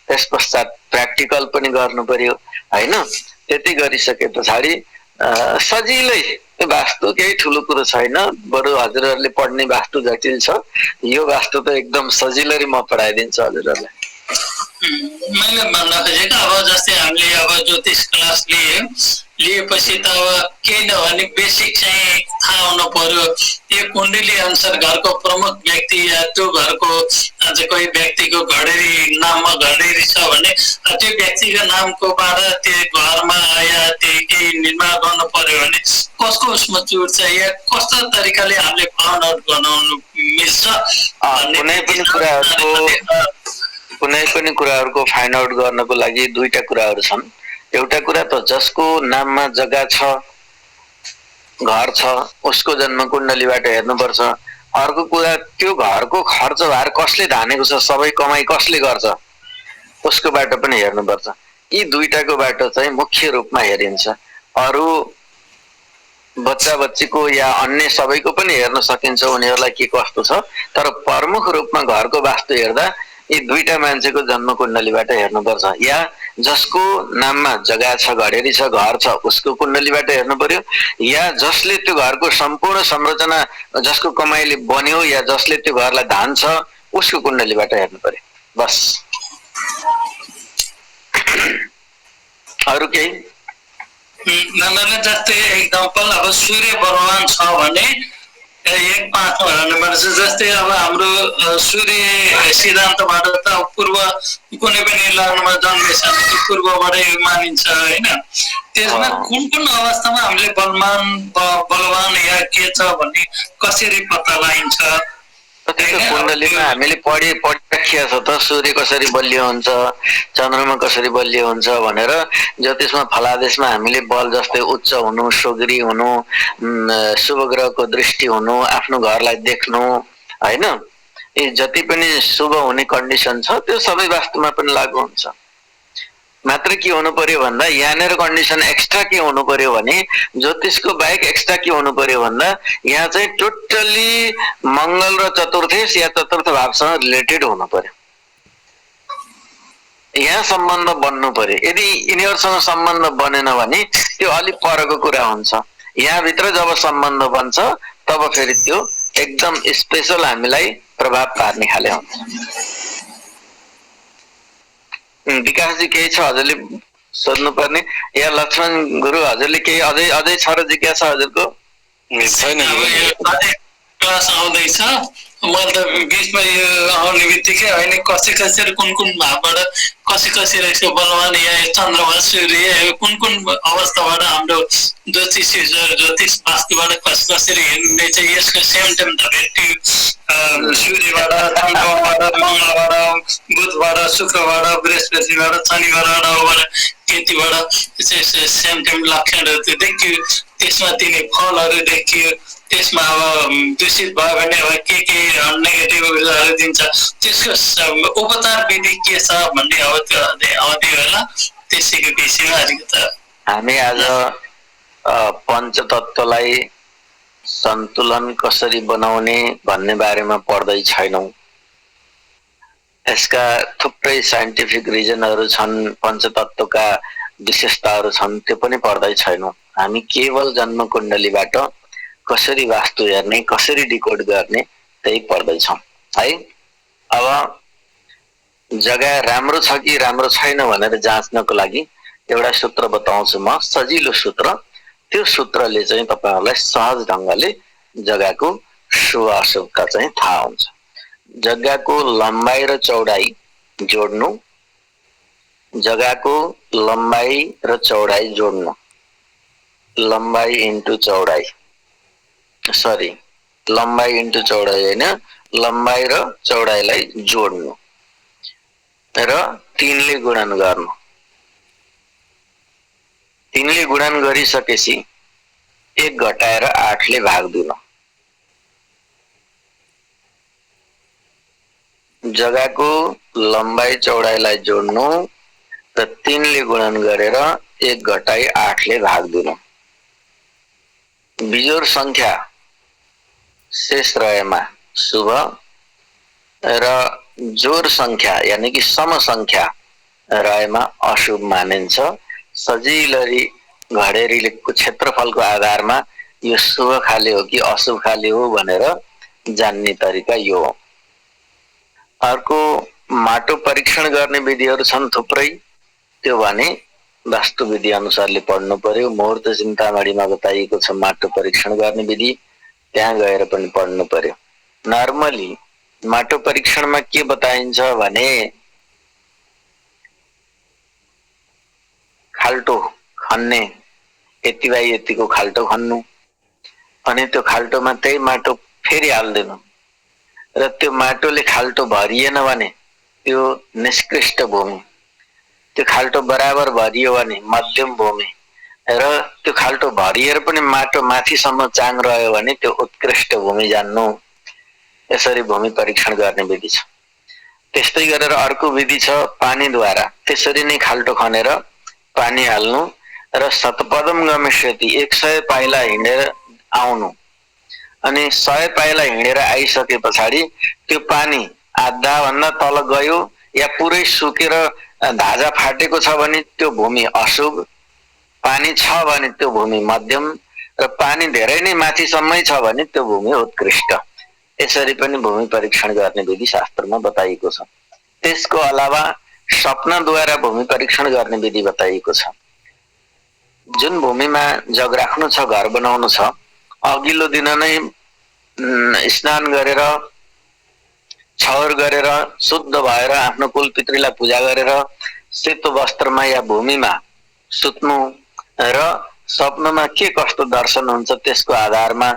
त्यस पश्चात प्र्याक्टिकल पनि गर्नु पर्यो होइन। त्यति गरिसके पछाडि सजिलै, वास्तु केही ठुलो कुरो छैन, बरु हजुरहरूले पढ्ने वास्तु जटिल छ, यो वास्तु त एकदम सजिलै म पढाइदिन्छु हजुरहरूलाई। मैले भन्न खोजेको अब जस्तै हामीले अब ज्योतिष क्लास लिएपछि त अब केही नभने बेसिक चाहिँ थाहा हुनु पर्यो। यो कुण्डली अनुसार घरको प्रमुख व्यक्ति या त्यो घरको अझ कोही व्यक्तिको घडेरी नाममा घडेरी छ भने त्यो व्यक्तिको नामकोबाट त्यो घरमा या त्यो केही निर्माण गर्नु पर्यो भने कसको उसमा जुट्छ या कस्तो तरिकाले हामीले फाउन्ड आउट गराउनु मिल्छ। कुनै पनि कुराहरूको फाइन्ड आउट गर्नको लागि दुईटा कुराहरू छन्। एउटा कुरा त जसको नाममा जग्गा छ, घर छ, उसको जन्म कुण्डलीबाट हेर्नुपर्छ। अर्को कुरा त्यो घरको खर्च भार कसले धानेको छ, सबै कमाई कसले गर्छ, उसकोबाट पनि हेर्नुपर्छ। यी दुईटाको बाटो चाहिँ मुख्य रूपमा हेरिन्छ। अरू बच्चा बच्चीको या अन्य सबैको पनि हेर्न सकिन्छ उनीहरूलाई के कस्तो छ, तर प्रमुख रूपमा घरको वास्तु हेर्दा यी दुईटा मान्छेको जन्म कुण्डलीबाट हेर्नुपर्छ। या जसको नाममा जग्गा छ, घडेरी छ, घर छ, उसको कुण्डलीबाट हेर्नु पर्यो। या जसले त्यो घरको सम्पूर्ण संरचना, जसको कमाइले बन्यो या जसले त्यो घरलाई धान्छ, उसको कुण्डलीबाट हेर्नु पर्यो। बस, अरू केही? जस्तै एक्जाम्पल अब सूर्य भगवान छ भने 1-5 हेर्नुपर्छ। जस्तै अब हाम्रो सूर्य सिद्धान्तबाट त पूर्व कुनै पनि लग्नमा जन्मेछ पूर्वबाटै मानिन्छ होइन। त्यसमा कुन कुन अवस्थामा हामीले बलवान या के छ भन्ने कसरी पत्ता लगाइन्छ? कुण्डलीमा हामीले पढिराखिया छ त, सूर्य कसरी बलियो हुन्छ, चन्द्रमा कसरी बलियो हुन्छ भनेर। ज्योतिषमा फलादेशमा हामीले बल जस्तै उच्च हुनु, सोग्री हुनु, शुभ ग्रहको दृष्टि हुनु, आफ्नो घरलाई देख्नु होइन, यी जति पनि शुभ हुने कन्डिसन छ त्यो सबै वास्तुमा पनि लागू हुन्छ। मात्र के हुनु पर्यो भन्दा यहाँनिर कन्डिसन एक्स्ट्रा के हुनु पर्यो भने ज्योतिषको बाहेक एक्स्ट्रा के हुनु पर्यो भन्दा यहाँ चाहिँ टोटली मङ्गल र चतुर्थेश या चतुर्थ भावसँग रिलेटेड हुनु पर्यो। यहाँ सम्बन्ध बन्नु पर्यो। यदि यिनीहरूसँग सम्बन्ध बनेन भने त्यो अलिक परको कुरा हुन्छ। यहाँभित्र जब सम्बन्ध बन्छ तब फेरि त्यो एकदम स्पेसल हामीलाई प्रभाव पार्ने खाले हुन्छ। विकासजी केही छ हजुरले सोध्नुपर्ने? या लक्ष्मण गुरु हजुरले केही अझै छ र जिज्ञासा हजुरको? छैन, क्लास आउँदैछ। मैले त बिचमा यो आउने बित्तिकै होइन कसरी कुन भावबाट कसरी यसको बलवान या चन्द्रमा सूर्य कुन अवस्थाबाट हाम्रो ज्योतिष वास्तुबाट कसरी हेर्ने चाहिँ यसको सिम्टम सूर्यबाट, चन्द्रमाबाट, मङ्गलबाट, बुधबाट, शुक्रबाट, बृहस्पतिबाट, शनिबाट, केतुबाट सिम्टम लक्षणहरू देखियो। त्यसमा दिने फलहरू देखियो। त्यसमा अब दूषित भयो भने अब के नेगेटिभ ऊर्जाहरू दिन्छ, त्यसको उपचार विधि के छ भन्ने अब त्यो आउँदै होला। त्यसैको विषयमा अलिकति हामी आज पञ्चतत्त्वलाई सन्तुलन कसरी बनाउने भन्ने बारेमा पढ्दै छैनौँ। यसका थुप्रै साइन्टिफिक रिजनहरू छन्, पञ्चतत्त्वका विशेषताहरू छन्, त्यो पनि पढ्दै छैनौँ। हामी केवल जन्म कुण्डलीबाट कसरी वास्तु हेर्ने, कसरी डिकोड गर्ने त्यही पढ्दैछौँ है। अब जग्गा राम्रो छ कि राम्रो छैन भनेर जाँच्नको लागि एउटा सूत्र बताउँछु म, सजिलो सूत्र। त्यो सूत्रले चाहिँ तपाईहरुलाई सहज ढंगले जग्गाको शुभ अशुभका चाहिँ थाहा हुन्छ। जग्गाको लम्बाई र चौडाई जोड्नु, जग्गाको लम्बाई र चौडाई जोड्नु, लम्बाई इन्टु चौडाई, सरी लम्बाई इन्टु चौडाई हैन, लम्बाई र चौडाईलाई जोड्नु र 3 ले गुणन गर्नु। 3 ले गुणन गरिसकेपछि 1 घटाएर 8 ले भाग दिनु। जग्गाको लम्बाई चौडाईलाई जोड्नु र 3 ले गुणन गरेर 1 घटाई 8 ले भाग दिनु। बिजोर संख्या शेष रहेमा शुभ र जोर संख्या यानी कि सम संख्या रहेमा अशुभ मानिन्छ। सजिलरी घडेरीको क्षेत्रफलको आधारमा यो शुभ खाले हो कि अशुभ खाले हो भनेर जान्ने तरिका यो हो। अर्को माटो परीक्षण गर्ने विधिहरू छन् थुप्रै। त्यो भने वास्तुविधि अनुसारले पढ्नु पर्यो। मुहूर्त चिन्तामणिमा बताइएको छ माटो परीक्षण गर्ने विधि, त्यहाँ गएर पनि पढ्नु पर्यो। नर्मली माटो परीक्षणमा के बताइन्छ भने खाल्टो खन्ने, यति बाई यतिको खाल्टो खन्नु, अनि त्यो खाल्टोमा त्यही माटो फेरि हाल्दिनु र त्यो माटोले खाल्टो भरिएन भने त्यो निष्कृष्ट भूमि, त्यो खाल्टो बराबर भरियो भने मध्यम भूमि र त्यो खाल्टो भरिएर पनि माटो माथिसम्म चाङ रह्यो भने त्यो उत्कृष्ट भूमि जान्नु। यसरी भूमि परीक्षण गर्ने विधि छ। त्यस्तै गरेर अर्को विधि छ पानीद्वारा। त्यसरी नै खाल्टो खनेर पानी हाल्नु र शतपदम गमिष्यति 100 पाइला हिँडेर आउनु, अनि 100 पाइला हिँडेर आइसके पछाडि त्यो पानी आधा भन्दा तल गयो या पुरै सुकेर धाजा फाटेको छ भने त्यो भूमि अशुभ, पानी छ भने त्यो भूमि मध्यम र पानी धेरै नै माथिसम्मै छ भने त्यो भूमि उत्कृष्ट। यसरी पनि भूमि परीक्षण गर्ने विधि शास्त्रमा बताइएको छ। त्यसको अलावा सपनाद्वारा भूमि परीक्षण गर्ने विधि बताइएको छ। जुन भूमिमा जग राख्नु छ, घर बनाउनु छ, अघिल्लो दिन नै स्नान गरेर छौर गरेर शुद्ध भएर आफ्नो कुल पितृलाई पूजा गरेर सेतो वस्त्रमा या भूमिमा सुत्नु र सपनामा के कस्तो दर्शन हुन्छ त्यसको आधारमा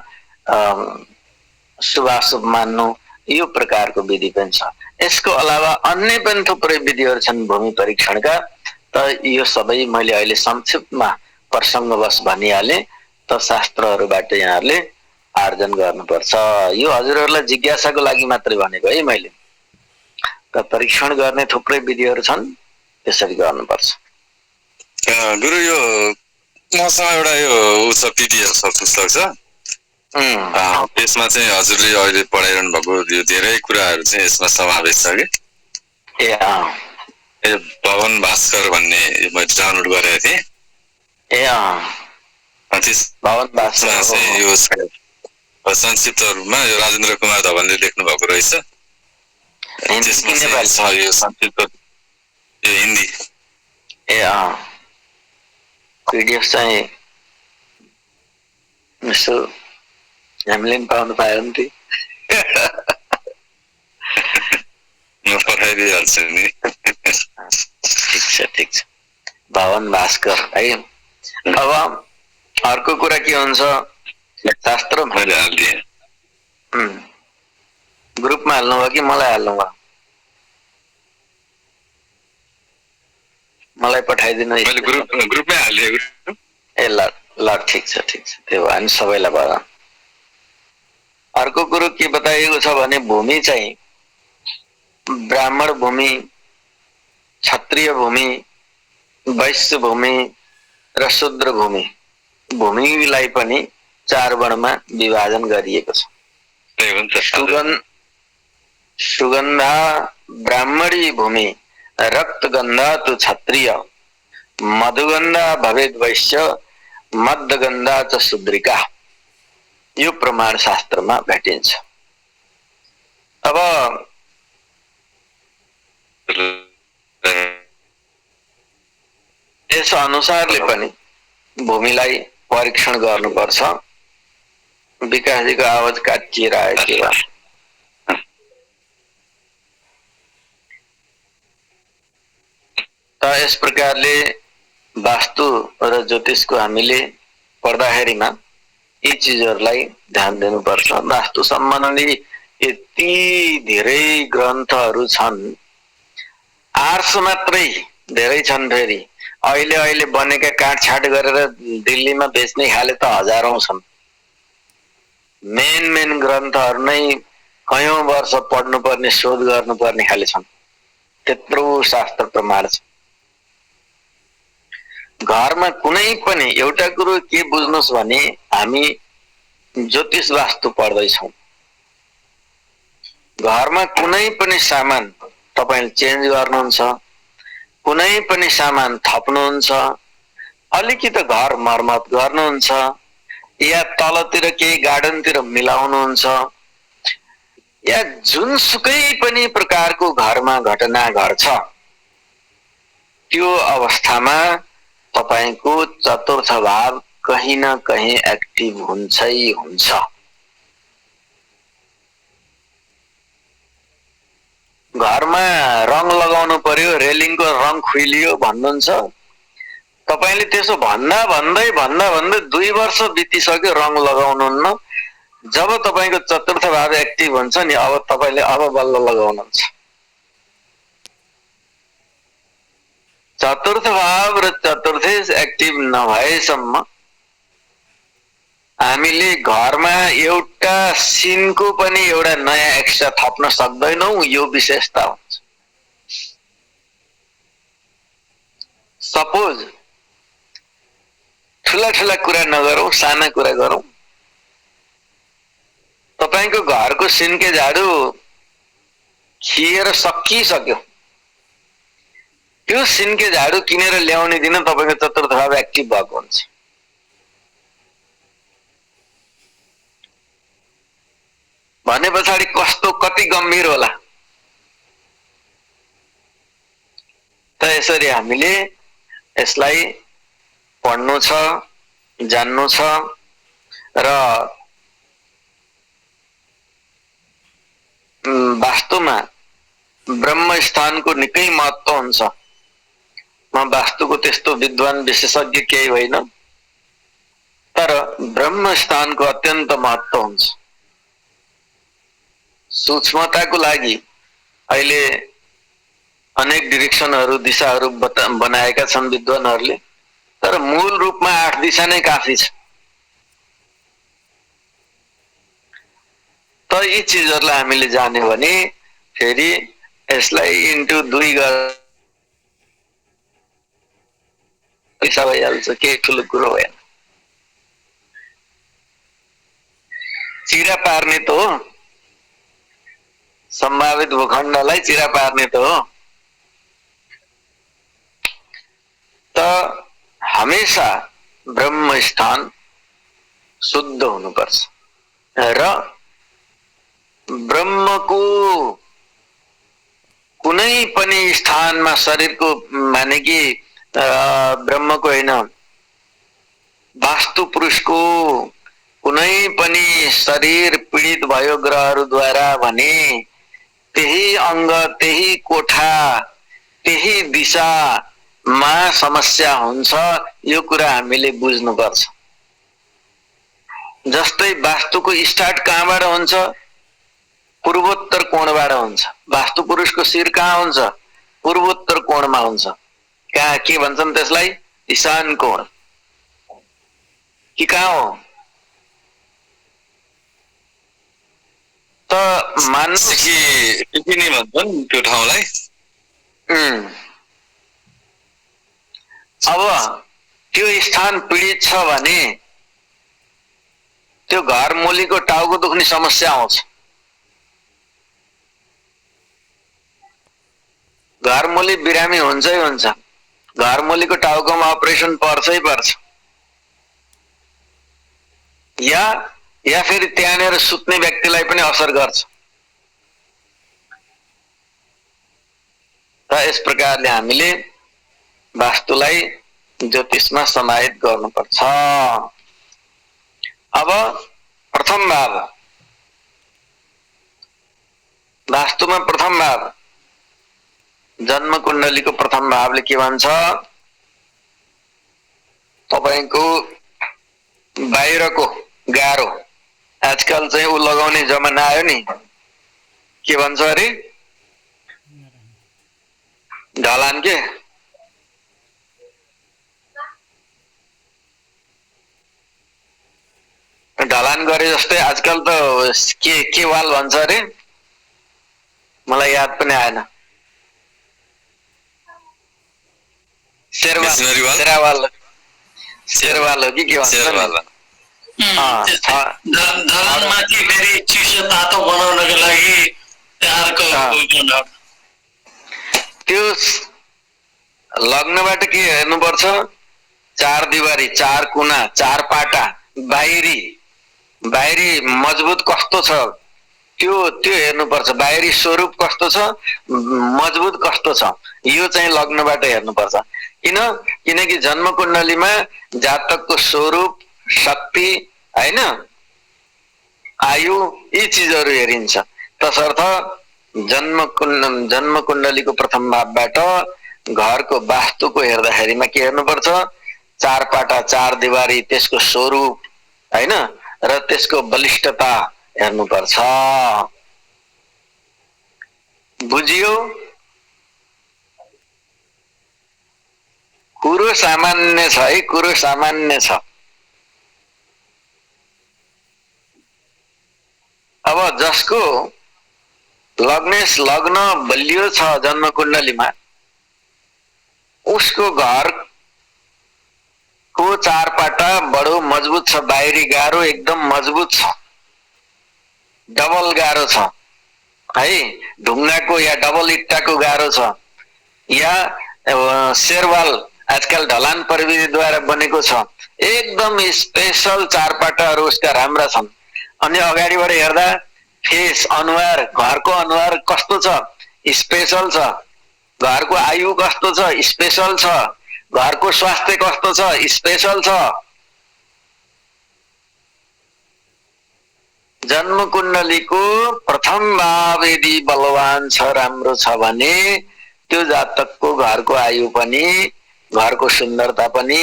शुभाशुभ मान्नु, यो प्रकारको विधि पनि छ। यसको अलावा अन्य पनि थुप्रै विधिहरू छन् भूमि परीक्षणका। त यो सबै मैले अहिले संक्षिप्तमा प्रसङ्गवश भनिहालेँ। त शास्त्रहरूबाट यहाँहरूले आर्जन गर्नुपर्छ। यो हजुरहरूलाई जिज्ञासाको लागि मात्रै भनेको है मैले। त परीक्षण गर्ने थुप्रै विधिहरू छन्, त्यसरी गर्नुपर्छ। गुरु यो मसँग एउटा यो पिडिएफ पुस्तक छ, त्यसमा चाहिँ हजुरले अहिले पढाइरहनु भएको यो धेरै कुराहरू चाहिँ यसमा समावेश छ कि। ए भवन भास्कर भन्ने मैले डाउनलोड गरेको थिएँ। भवन भास्कर चाहिँ यो संक्षिप्त रूपमा यो राजेन्द्र कुमार धवनले लेख्नु भएको रहेछ। त्यसमा छ यो संक्षिप्त, यो हिन्दी। पिडिएफ चाहिँ यसो हामीले पनि पाउनु पायो भने थिएँ। म पठाइदिइहाल्छु नि। ठिक छ। भवन भास्कर है। अब अर्को कुरा के हुन्छ, शास्त्र मैले हालिदिएँ। ग्रुपमा हाल्नुभयो कि मलाई हाल्नुभयो? मलाई पठाइदिनु। मैले ग्रुपमै हालिदिएको। ए ल ठिक छ। त्यो भयो भने सबैलाई भयो। अर्को कुरो के बताइएको छ भने भूमि चाहिँ ब्राह्मण भूमि, क्षत्रिय भूमि, वैश्य भूमि र शूद्र भूमि, भूमिलाई पनि 4 वर्णमा विभाजन गरिएको छ। सुगन्धा ब्राह्मणी भूमि, रक्तगन्धा तु क्षत्रिय, मधुगन्धा भवेद वैश्य, मध्यगन्धा च शूद्रिका। यो प्रमाण शास्त्रमा भेटिन्छ। अब यस अनुसारले पनि भूमिलाई परीक्षण गर्नुपर्छ। विकासजीको आवाज काटिएर आयो के हो? त यस प्रकारले वास्तु र ज्योतिषको हामीले पढ्दाखेरिमा यी चिजहरूलाई ध्यान दिनुपर्छ। वास्तु सम्बन्धी यति धेरै ग्रन्थहरू छन्, आर्ट्स मात्रै धेरै छन्। फेरि अहिले बनेका काटछाट गरेर दिल्लीमा बेच्ने खाले त हजारौं छन्। मेन ग्रन्थहरू नै कयौं वर्ष पढ्नुपर्ने, शोध गर्नुपर्ने खाले छन्। त्यत्रो शास्त्र प्रमाण छ। घरमा कुनै पनि एउटा कुरो के बुझ्नुहोस् भने हामी ज्योतिष वास्तु पढ्दैछौँ, घरमा कुनै पनि सामान तपाईले चेन्ज गर्नुहुन्छ, कुनै पनि सामान थप्नुहुन्छ, अलिकति घर मर्मत गर्नुहुन्छ या तलतिर केही गार्डनतिर मिलाउनुहुन्छ या जुनसुकै पनि प्रकारको घरमा घटना घट्छ, त्यो अवस्थामा तपाईको चतुर्थ भाव कहीं न कहीं एक्टिभ हुन्छै हुन्छ। घरमा रङ लगाउनु पर्यो, रेलिङको रङ खुइलियो भन्नुहुन्छ, तपाईले त्यसो भन्दा भन्दै 2 वर्ष बितिसक्यो रङ लगाउनुहुन्न। जब तपाईको चतुर्थ भाव एक्टिभ हुन्छ नि, अब तपाईले अब बल्ल लगाउनुहुन्छ। चतुर्थ भाव र चतुर्थी एक्टिभ नभएसम्म हामीले घरमा एउटा सिनको पनि एउटा नयाँ एक्स्ट्रा थप्न सक्दैनौं, यो विशेषता हुन्छ। सपोज ठुला ठुला कुरा नगरौं, साना कुरा गरौं। तपाईको घरको सिन्के झाडु खिएर सकिसक्यो, त्यो सिन्के झाडु किनेर ल्याउने दिन तपाईको चतुर्थ भाव एक्टिभ भएको हुन्छ। भने पछाडि कस्तो कति गम्भीर होला। त यसरी हामीले यसलाई पढ्नु छ, जान्नु छ र वास्तुमा ब्रह्म स्थानको निकै महत्त्व हुन्छ। म वास्तुको त्यस्तो विद्वान विशेषज्ञ केही होइन, तर ब्रह्म स्थानको अत्यन्त महत्त्व हुन्छ। सूक्ष्मताको लागि अहिले अनेक डिरेक्सनहरू, दिशाहरू बनाएका छन् विद्वानहरूले, तर मूल रूपमा 8 दिशा नै काफी छ। त यी चीजहरुलाई हामीले जान्यो भने फेरि यसलाई इन्टु 2 गरेर पैसा भइहाल्छ, केही ठुलो कुरो होइन। चिरा पार्ने त हो, सम्भावित भूखण्डलाई चिरा पार्ने त हो। त हमेशा ब्रह्म स्थान शुद्ध हुनुपर्छ र ब्रह्मको कुनै पनि स्थानमा शरीरको माने कि ब्रह्मको हैन, वास्तु पुरुषको कुनै पनि शरीर पीडित भयो ग्रहहरूद्वारा भने त्यही अंग, त्यही कोठा, त्यही दिशामा समस्या हुन्छ। यो कुरा हामीले बुझ्नुपर्छ। जस्तै वास्तुको स्टार्ट कहाँबाट हुन्छ? पूर्वोत्तर कोणबाट हुन्छ। वास्तु पुरुषको शिर कहाँ हुन्छ? पूर्वोत्तर कोणमा हुन्छ। कहाँ के भन्छन् त्यसलाई? ईशान कोण कि कहाँ हो? त मान्नु कि नि भन्छन् त्यो ठाउँलाई। अब त्यो स्थान पीडित छ भने त्यो घर मूलीको टाउको दुख्ने समस्या आउँछ। घर मूली बिरामी हुन्छै हुन्छ, घर मूलीको टाउकोमा अपरेसन पर्छै पर्छ। या फेरि त्यहाँनिर सुत्ने व्यक्तिलाई पनि असर गर्छ। र यस प्रकारले हामीले वास्तुलाई ज्योतिषमा समाहित गर्नुपर्छ। अब प्रथम भाव, वास्तुमा प्रथम भाव, जन्म कुण्डलीको प्रथम भावले के भन्छ? तपाईको बाहिरको गाह्रो, आजकल चाहिँ ऊ लगाउने जमाना आयो नि, के भन्छ अरे? ढलान के? ढलान गरे जस्तै आजकल त के वाल भन्छ अरे? मलाई याद पनि आएन। शेरवाल हो कि के भन्छ? धरानमाथि फेरि चिसो तातो बनाउनको लागि अर्को त्यो लग्नबाट के हेर्नुपर्छ? चार दिवारी, चार कुना, चार पाटा, बाहिरी मजबुत कस्तो छ त्यो हेर्नुपर्छ। बाहिरी स्वरूप कस्तो छ, मजबुत कस्तो छ, यो चाहिँ लग्नबाट हेर्नुपर्छ। किनकि जन्म कुण्डलीमा जातकको स्वरूप, शक्ति हैन, आयु, यी चिजहरू हेरिन्छ। तसर्थ जन्म कुण्डलीको प्रथम भावबाट घरको वास्तुको हेर्दाखेरिमा के हेर्नुपर्छ? चार पाटा, चार दिवारी, त्यसको स्वरूप हैन, र त्यसको बलिष्ठता हेर्नुपर्छ। बुझियो? कुरो सामान्य छ है, कुरो सामान्य छ। अब जसको लग्न बलियो छ जन्म कुण्डलीमा, उसको घर को चार पाटा बडो मजबुत छ, बाहिरी गाह्रो एकदम मजबुत छ, डबल गाह्रो छ है, ढुङ्गाको या डबल इट्टाको गाह्रो छ, या शेरवाल आजकल ढलान प्रविधिद्वारा बनेको छ, एकदम स्पेशल चार पाटाहरू उसका राम्रा छन्। अनि अगाडिबाट हेर्दा फेस, अनुहार, घरको अनुहार कस्तो छ? स्पेशल छ। घरको आयु कस्तो छ? स्पेशल छ। घरको स्वास्थ्य कस्तो छ? स्पेशल छ। जन्म कुण्डलीको प्रथम भाव यदि बलवान छ, राम्रो छ भने त्यो जातकको घरको आयु पनि, घरको सुन्दरता पनि,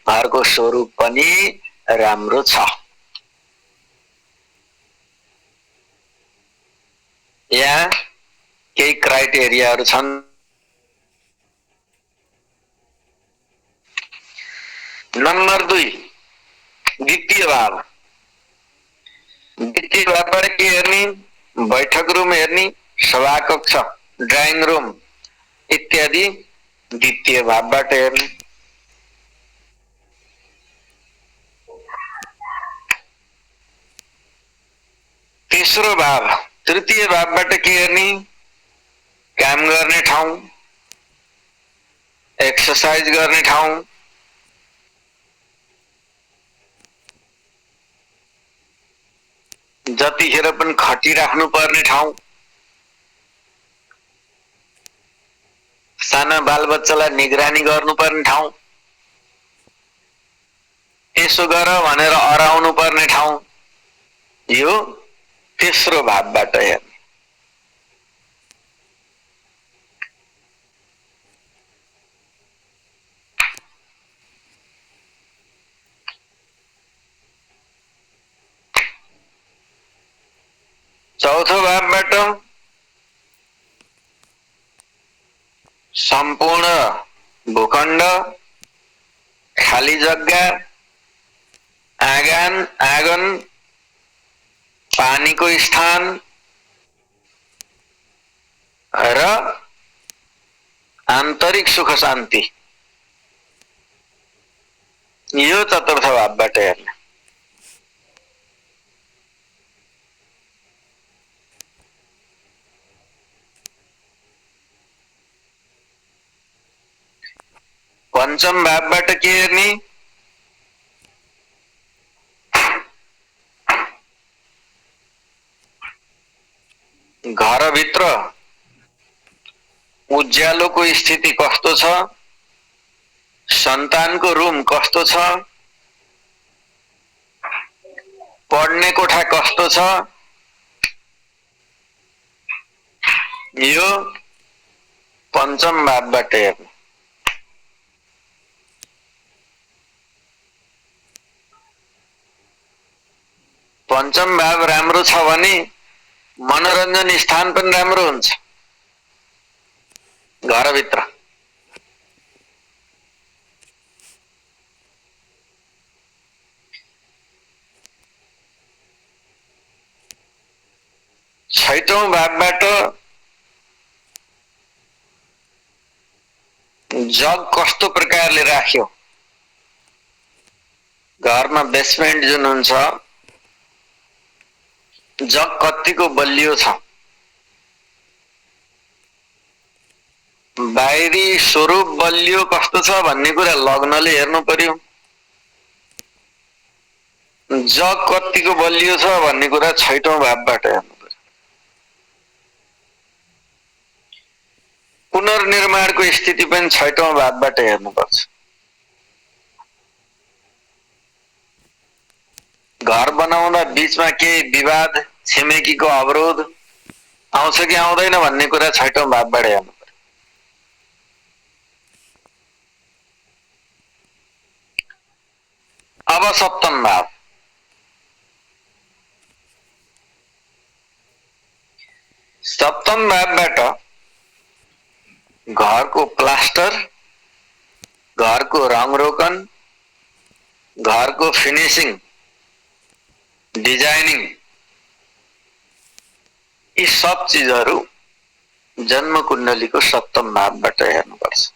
घरको स्वरूप पनि राम्रो छ। यहाँ केही क्राइटेरियाहरू छन्। नम्बर 2, द्वितीय भाव। द्वितीय भावबाट के हेर्ने? बैठक रुम हेर्ने, सभाकक्ष, ड्राइङ रुम इत्यादि द्वितीय भावबाट हेर्ने। तेस्रो भाव, तृतीय भावबाट के हेर्ने? काम गर्ने ठाउँ, एक्सरसाइज गर्ने ठाउँ, जतिखेर पनि खटिराख्नु पर्ने ठाउँ, साना बालबच्चालाई निगरानी गर्नुपर्ने ठाउँ, यसो गर भनेर अराउनु पर्ने ठाउँ, यो तेस्रो भावबाट हेर्ने। चौथो भावबाट सम्पूर्ण भूखण्ड, खाली जग्गा, आँगन, पानीको स्थान र आन्तरिक सुख शान्ति, यो चतुर्थ भावबाट हेर्ने। पंचम भावबाट के हेर्ने? घरभित्र उज्यालोको स्थिति कस्तो छ, सन्तानको रुम कस्तो छ, पढ्ने कोठा कस्तो छ, यो पंचम भावबाट हेर्ने। पंचम भाव राम्रो छ भने मनोरञ्जन स्थान पनि राम्रो हुन्छ घरभित्र। छैटौं भावबाट जग कस्तो प्रकारले राख्यो, घरमा बेसमेन्ट जुन हुन्छ जग कतिको बलियो छ, बाहिरी स्वरूप बलियो कस्तो छ भन्ने कुरा लग्नले हेर्नु पर्यो। जग कतिको बलियो छ भन्ने कुरा छैटौं भावबाट हेर्नु पर्यो। पुनर्निर्माणको स्थिति पनि छैटौं भावबाट हेर्नुपर्छ। घर बनाउँदा बीचमा केही विवाद, छिमेकीको अवरोध आउँछ कि आउँदैन भन्ने कुरा छैटौं भावबाट हेर्नु पर्यो। अब सप्तम भाव, सप्तम भावबाट घरको प्लास्टर, घरको रङरोगन, घरको फिनिसिङ, डिजाइनिङ, यी सब चीजहरू जन्म कुण्डलीको सप्तम भावबाट हेर्नुपर्छ।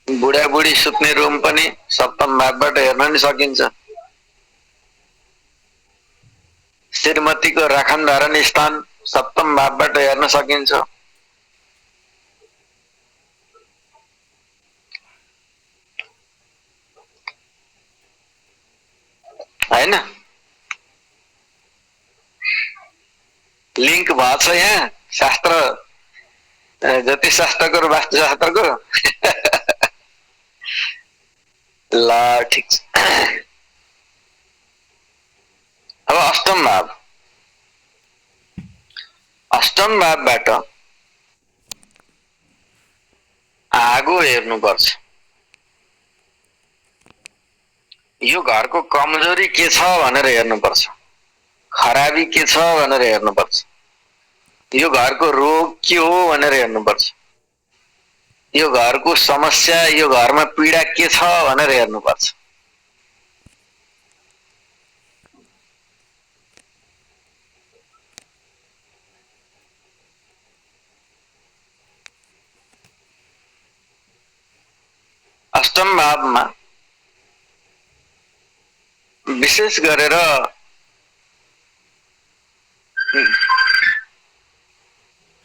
बुढाबुढी सुत्ने रुम पनि सप्तम भावबाट हेर्न नि सकिन्छ। श्रीमतीको राखन धारण स्थान सप्तम भावबाट हेर्न सकिन्छ। हैन? लिंक भएको छ यहाँ शास्त्र, ज्योतिष शास्त्रको र वास्तुशास्त्रको। ल ठिक छ। अब अष्टम भाव, अष्टम भावबाट आगो हेर्नुपर्छ। यो घरको कमजोरी के छ भनेर हेर्नुपर्छ, खराबी के छ भनेर हेर्नुपर्छ, यो घरको रोग के हो भनेर हेर्नुपर्छ, यो घरको समस्या, यो घरमा पीडा के छ भनेर हेर्नुपर्छ। अष्टम भावमा विशेष गरेर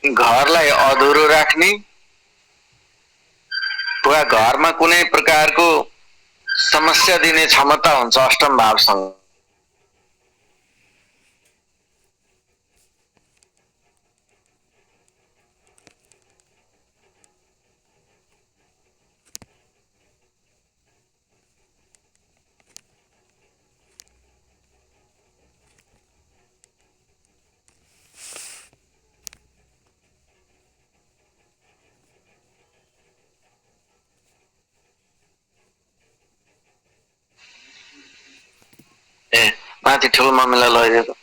घरलाई अधुरो राख्ने वा घरमा कुनै प्रकारको समस्या दिने क्षमता हुन्छ अष्टम भावसँग। माथि ठुलो मम्मीलाई लैदिएको।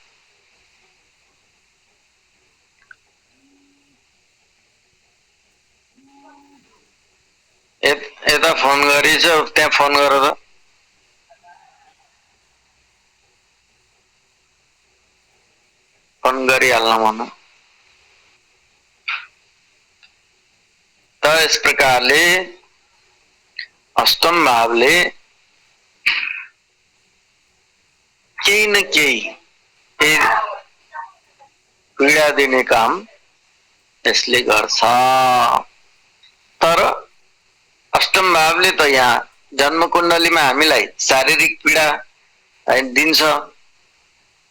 यता फोन गरिछ, त्यहाँ फोन गर त। फोन गरिहाल्न मन त। यस प्रकारले अष्टम भावले केही न केही पीडा दिने काम यसले गर्छ। तर अष्टम भावले त यहाँ जन्म कुण्डलीमा हामीलाई शारीरिक पीडा दिन्छ,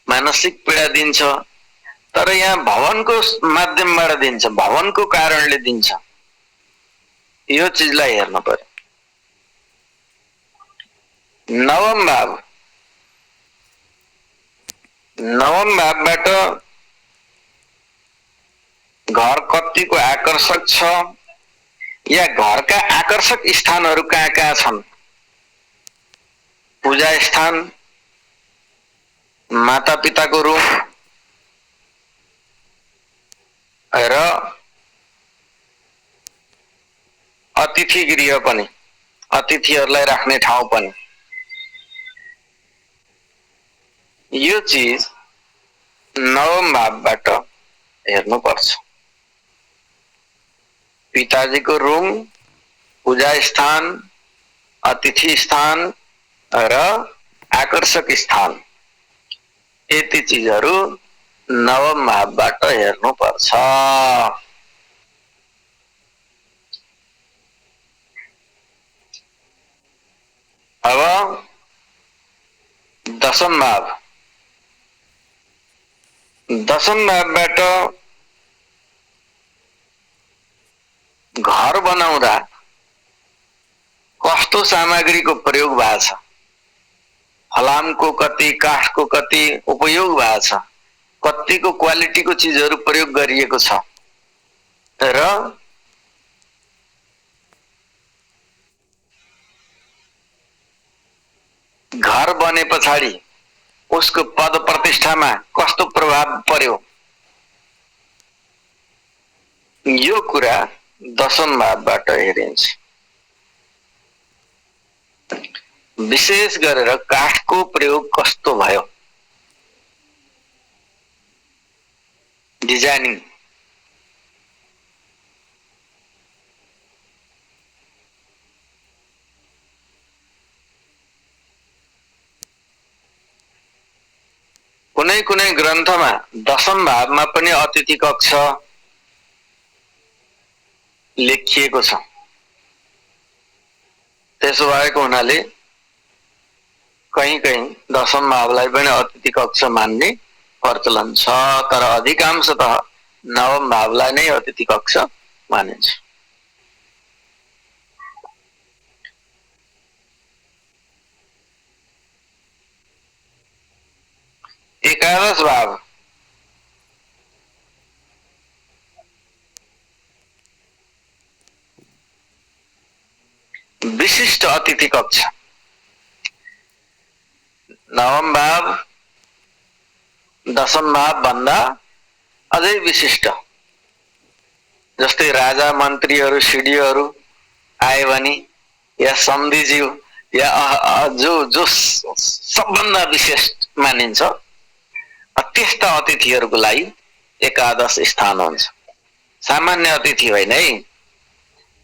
मानसिक पीडा दिन्छ, तर यहाँ भवनको माध्यमबाट दिन्छ, भवनको कारणले दिन्छ। यो चीजलाई हेर्नु पर्यो। नवम भाव, नवम भावबाट घर कतिको आकर्षक छ या घरका आकर्षक स्थानहरू कहाँ कहाँ छन्, पूजा स्थान, माता पिताको रूम र अतिथि गृह पनि, अतिथिहरूलाई राख्ने ठाउँ पनि। यो चीज नवम भावबाट हेर्नुपर्छ। पिताजीको रुम, पूजा स्थान, अतिथि स्थान र आकर्षक स्थान, यति चीजहरू नवम भावबाट हेर्नुपर्छ। अब दशम भाव, दशम भावबाट घर बनाउँदा कस्तो सामग्रीको प्रयोग भएको छ, फलामको कति, काठको कति उपयोग भएको छ, कतिको क्वालिटीको चीजहरू प्रयोग गरिएको छ र घर बने पछाडि उसको पद प्रतिष्ठामा कस्तो प्रभाव पर्यो, यो कुरा दशम भावबाट हेरिन्छ। विशेष गरेर काठको प्रयोग कस्तो भयो, डिजाइनिङ, कुनै कुनै ग्रन्थमा दशम भावमा पनि अतिथि कक्ष लेखिएको छ। त्यसो भएको हुनाले कहीँ कहीँ दशम भावलाई पनि अतिथि कक्ष मान्ने प्रचलन छ, तर अधिकांशतः नवम भावलाई नै अतिथि कक्ष मानिन्छ। एकादश भाव, विशिष्ट अतिथि कक्ष। नवम भाव दशम भाव भन्दा अझै विशिष्ट, जस्तै राजा मन्त्रीहरू सिडीहरू आए भने या सम्धिज्यू या जो सबभन्दा विशिष्ट मानिन्छ, त्यस्ता अतिथिहरूको लागि एकादश स्थान हुन्छ। सामान्य अतिथि होइन है,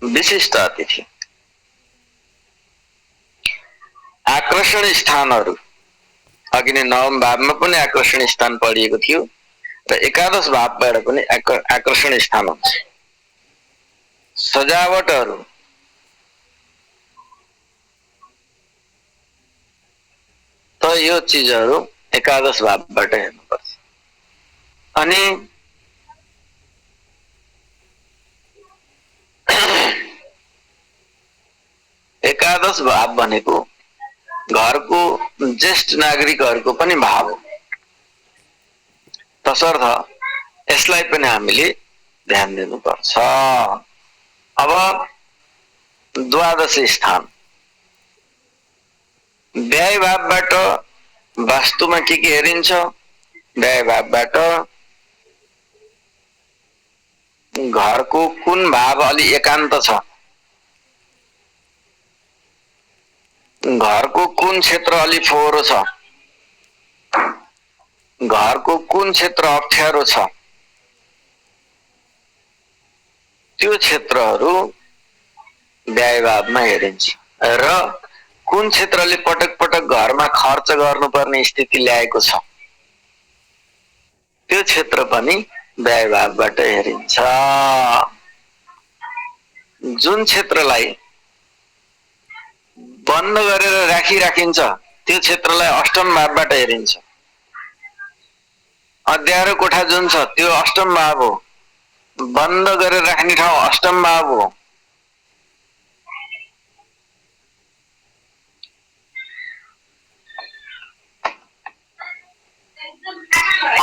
विशिष्ट अतिथि। आकर्षण स्थानहरू, अघि नै नवम भावमा पनि आकर्षण स्थान पढिएको थियो र एकादश भावबाट पनि आकर्षण स्थान हुन्छ। सजावटहरू, त यो चीजहरू एकादश भावबाट हेर्नुपर्छ। अनि एकादश भाव भनेको घरको ज्येष्ठ नागरिकहरूको पनि भाव हो, तसर्थ यसलाई पनि हामीले ध्यान दिनुपर्छ। अब द्वादश स्थान, व्यय भावबाट वास्तुमा के हेरिन्छ, व्यय भावबाट घरको कुन भाव अलि एकान्त छ, घरको कुन क्षेत्र अलि फोहोरो छ, घरको कुन क्षेत्र अप्ठ्यारो छ, त्यो क्षेत्रहरू व्यय भावमा हेरिन्छ र कुन क्षेत्रले पटक पटक घरमा खर्च गर्नुपर्ने स्थिति ल्याएको छ, त्यो क्षेत्र पनि व्यय भावबाट हेरिन्छ। जुन क्षेत्रलाई बन्द गरेर राखिन्छ त्यो क्षेत्रलाई अष्टम भावबाट हेरिन्छ। अँध्यारो कोठा जुन छ त्यो अष्टम भाव हो, बन्द गरेर राख्ने ठाउँ अष्टम भाव हो।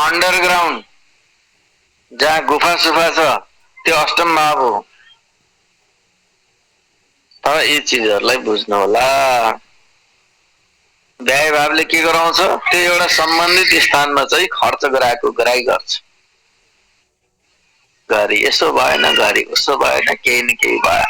अन्डरग्राउन्ड जहाँ गुफा सुफा छ त्यो अष्टम भाव हो। तर यी चीजहरूलाई बुझ्नु होला। व्यय भावले के गराउँछ, त्यो एउटा सम्बन्धित स्थानमा चाहिँ खर्च गराएको गराइ गर्छ। घरि यसो भएन, घरि उसो भएन, केही न केही भयो।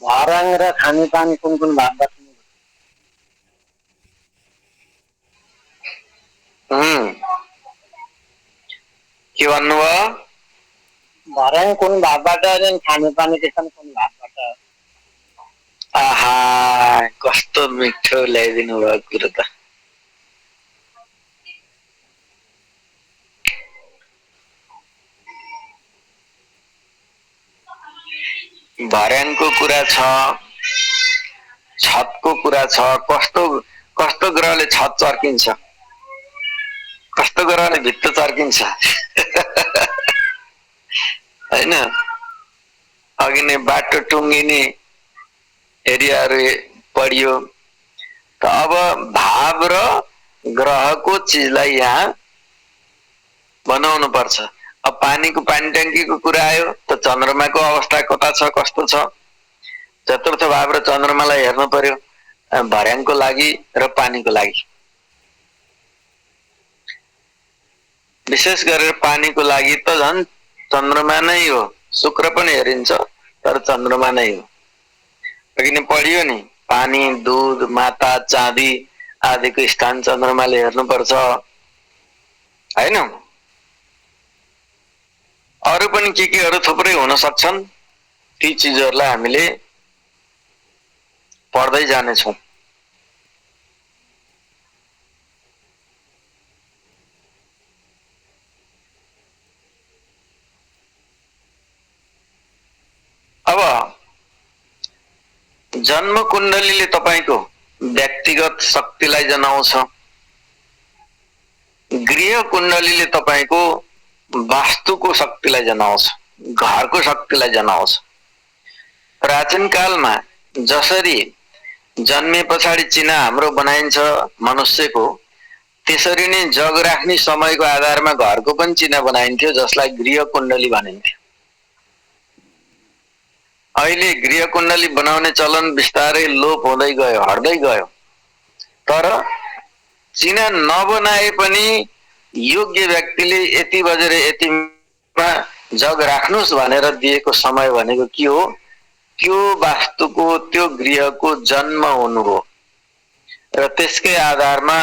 भर्याङ र खानेपानी कुन कुन भागबाट के भन्नुभयो? भर्याङ कुन भागबाट अनि खानेपानी चाहिँ कुन भागबाट? आहा, कस्तो मिठो ल्याइदिनु भयो कुरो त। भर्याङको कुरा छ, छतको कुरा छ। कस्तो कस्तो ग्रहले छत चर्किन्छ, कस्तो ग्रहले भित्त चर्किन्छ होइन? अघि नै बाटो टुङ्गिने एरियाहरू पढियो। त अब भाव र ग्रहको चिजलाई यहाँ बनाउनु पर्छ। अब पानीको पानी ट्याङ्कीको कुरा आयो त चन्द्रमाको अवस्था कता छ, कस्तो छ? चतुर्थ भाव र चन्द्रमालाई हेर्नु पर्यो भर्याङको लागि र पानीको लागि। विशेष गरेर पानीको लागि त झन् चन्द्रमा नै हो, शुक्र पनि हेरिन्छ तर चन्द्रमा नै हो। किन पढियो नि, पानी, दूध, माता, चाँदी आदिको स्थान चन्द्रमाले हेर्नुपर्छ होइन? अरू पनि के केहरू थुप्रै हुन सक्छन्, ती चिजहरूलाई हामीले पढ्दै जानेछौँ। अब जन्म कुण्डलीले तपाईको व्यक्तिगत शक्तिलाई जनाउँछ, गृह कुण्डलीले तपाईको वास्तुको शक्तिलाई जनाउँछ, घरको शक्तिलाई जनाउँछ। प्राचीन कालमा जसरी जन्मे पछाडि चिना हाम्रो बनाइन्छ मनुष्यको, त्यसरी नै जग राख्ने समयको आधारमा घरको पनि चिना बनाइन्थ्यो, जसलाई गृह कुण्डली भनिन्थ्यो। अहिले गृह कुण्डली बनाउने चलन बिस्तारै लोप हुँदै गयो, हट्दै गयो। तर चिना नबनाए पनि योग्य व्यक्तिले यति बजेर यतिमा जग राख्नुस् भनेर दिएको समय भनेको के हो? त्यो वास्तुको, त्यो गृहको जन्म हुनु हो र त्यसकै आधारमा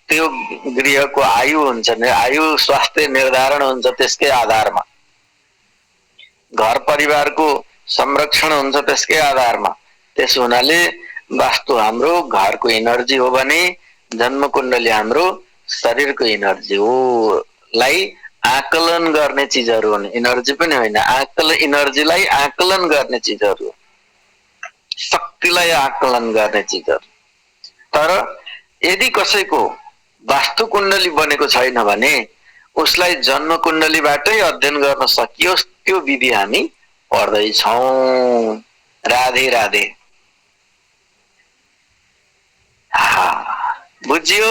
त्यो गृहको आयु हुन्छ, आयु स्वास्थ्य निर्धारण हुन्छ। त्यसकै आधारमा घर परिवारको संरक्षण हुन्छ, त्यसकै आधारमा। त्यस हुनाले वास्तु हाम्रो घरको इनर्जी हो भने जन्म कुण्डली हाम्रो शरीरको इनर्जी हो। लाई आकलन गर्ने चिजहरू हुन्, इनर्जी पनि होइन, इनर्जीलाई आकलन गर्ने चिजहरू, शक्तिलाई आकलन गर्ने चिजहरू। तर यदि कसैको वास्तु कुण्डली बनेको छैन भने उसलाई जन्म कुण्डलीबाटै अध्ययन गर्न सकियोस्, त्यो विधि हामी पढ्दैछौँ। राधे राधे। बुझ्यो?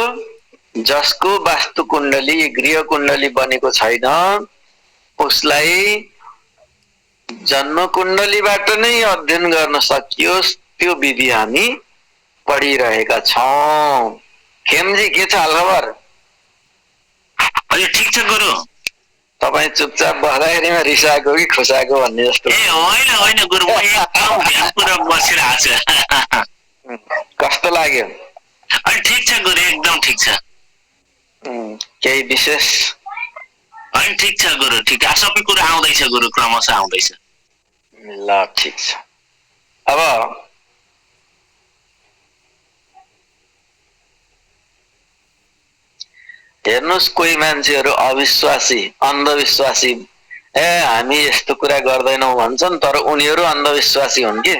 जसको वास्तु कुण्डली, गृह कुण्डली बनेको छैन उसलाई जन्म कुण्डलीबाट नै अध्ययन गर्न सकियोस्, त्यो विधि हामी पढिरहेका छौँ। खेमजी के छ हालखबर? अहिले ठिक छ गुरु। तपाईँ चुपचाप बस्दाखेरिमा रिसाएको कि खुसाएको भन्ने जस्तो। ए होइन होइन गुरु, म एकदम ध्यानपूर्वक बसिरहेको छु। कस्तो लाग्यो? अहिले ठिक छ गुरु, एकदम ठिक छ। केही विशेष? होइन ठिक छ गुरु, ठिक। सबै कुरा आउँदैछ गुरु, क्रमशः आउँदैछ। ल ठिक छ। अब हेर्नुहोस्, कोही मान्छेहरू अविश्वासी, अन्धविश्वासी, हामी यस्तो कुरा गर्दैनौँ भन्छन्, तर उनीहरू अन्धविश्वासी हुन् कि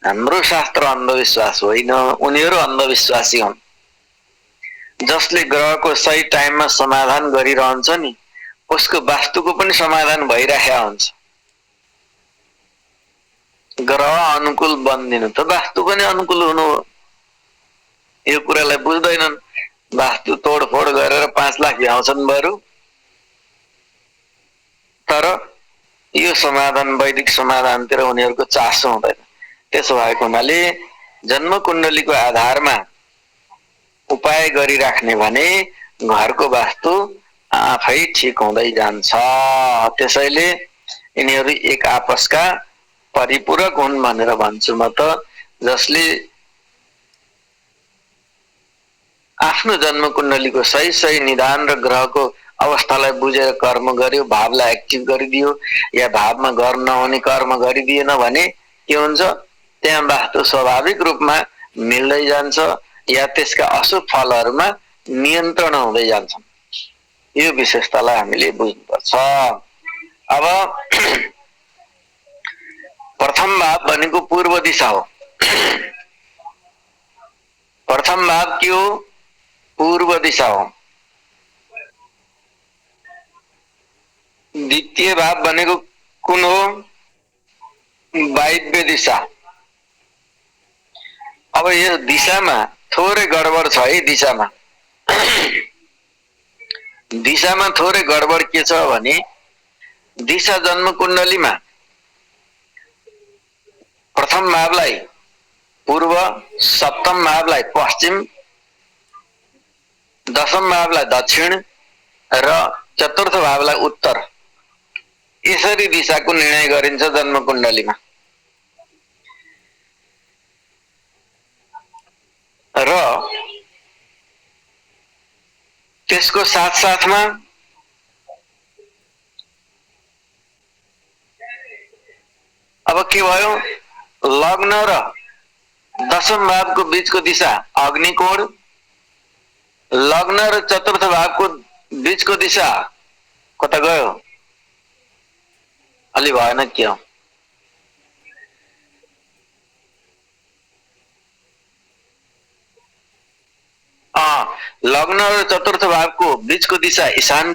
हाम्रो शास्त्र अन्धविश्वास होइन, उनीहरू अन्धविश्वासी हुन्। जसले ग्रहको सही टाइममा समाधान गरिरहन्छ नि, उसको वास्तुको पनि समाधान भइरहेको हुन्छ। ग्रह अनुकूल बनिदिनु त वास्तु पनि अनुकूल हुनु हो। यो कुरालाई बुझ्दैनन्। वास्तु तोडफोड गरेर 5 लाख भ्याउँछन् बरु, तर यो समाधान, वैदिक समाधानतिर उनीहरूको चासो हुँदैन। त्यसो भएको हुनाले जन्म कुण्डलीको आधारमा उपाय गरिराख्ने भने घरको वास्तु आफै ठिक हुँदै जान्छ। त्यसैले यिनीहरू एक आपसका परिपूरक हुन् भनेर भन्छु म त, जसले आफ्नो जन्म कुण्डलीको सही सही निदान र ग्रहको अवस्थालाई बुझेर कर्म गर्यो, भावलाई एक्टिभ गरिदियो या भावमा गर्न नहुने कर्म गरिदिएन भने के हुन्छ, त्यहाँ वास्तु स्वाभाविक रूपमा मिल्दै जान्छ या त्यसका अशुभ फलहरूमा नियन्त्रण हुँदै जान्छ। यो विशेषतालाई हामीले बुझ्नुपर्छ। अब प्रथम भाव भनेको पूर्व दिशा हो। प्रथम भाव के हो? पूर्व दिशा हो। द्वितीय भाव भनेको कुन हो? वायव्य दिशा। अब यो दिशामा थोरै गडबड छ है। दिशामा थोरै गडबड के छ भने, दिशा जन्म कुण्डलीमा प्रथम भावलाई पूर्व, सप्तम भावलाई पश्चिम, दशम भावलाई दक्षिण र चतुर्थ भावलाई उत्तर, यसरी दिशाको निर्णय गरिन्छ जन्म कुण्डलीमा। र त्यसको साथसाथमा अब के भयो, लग्न र दशम भावको बीचको दिशा अग्निकोण, लग्न र चतुर्थ भावको बीचको दिशा कता गयो? अलि भएन के हो? लग्न र चतुर्थ भावको बीचको दिशा ईशान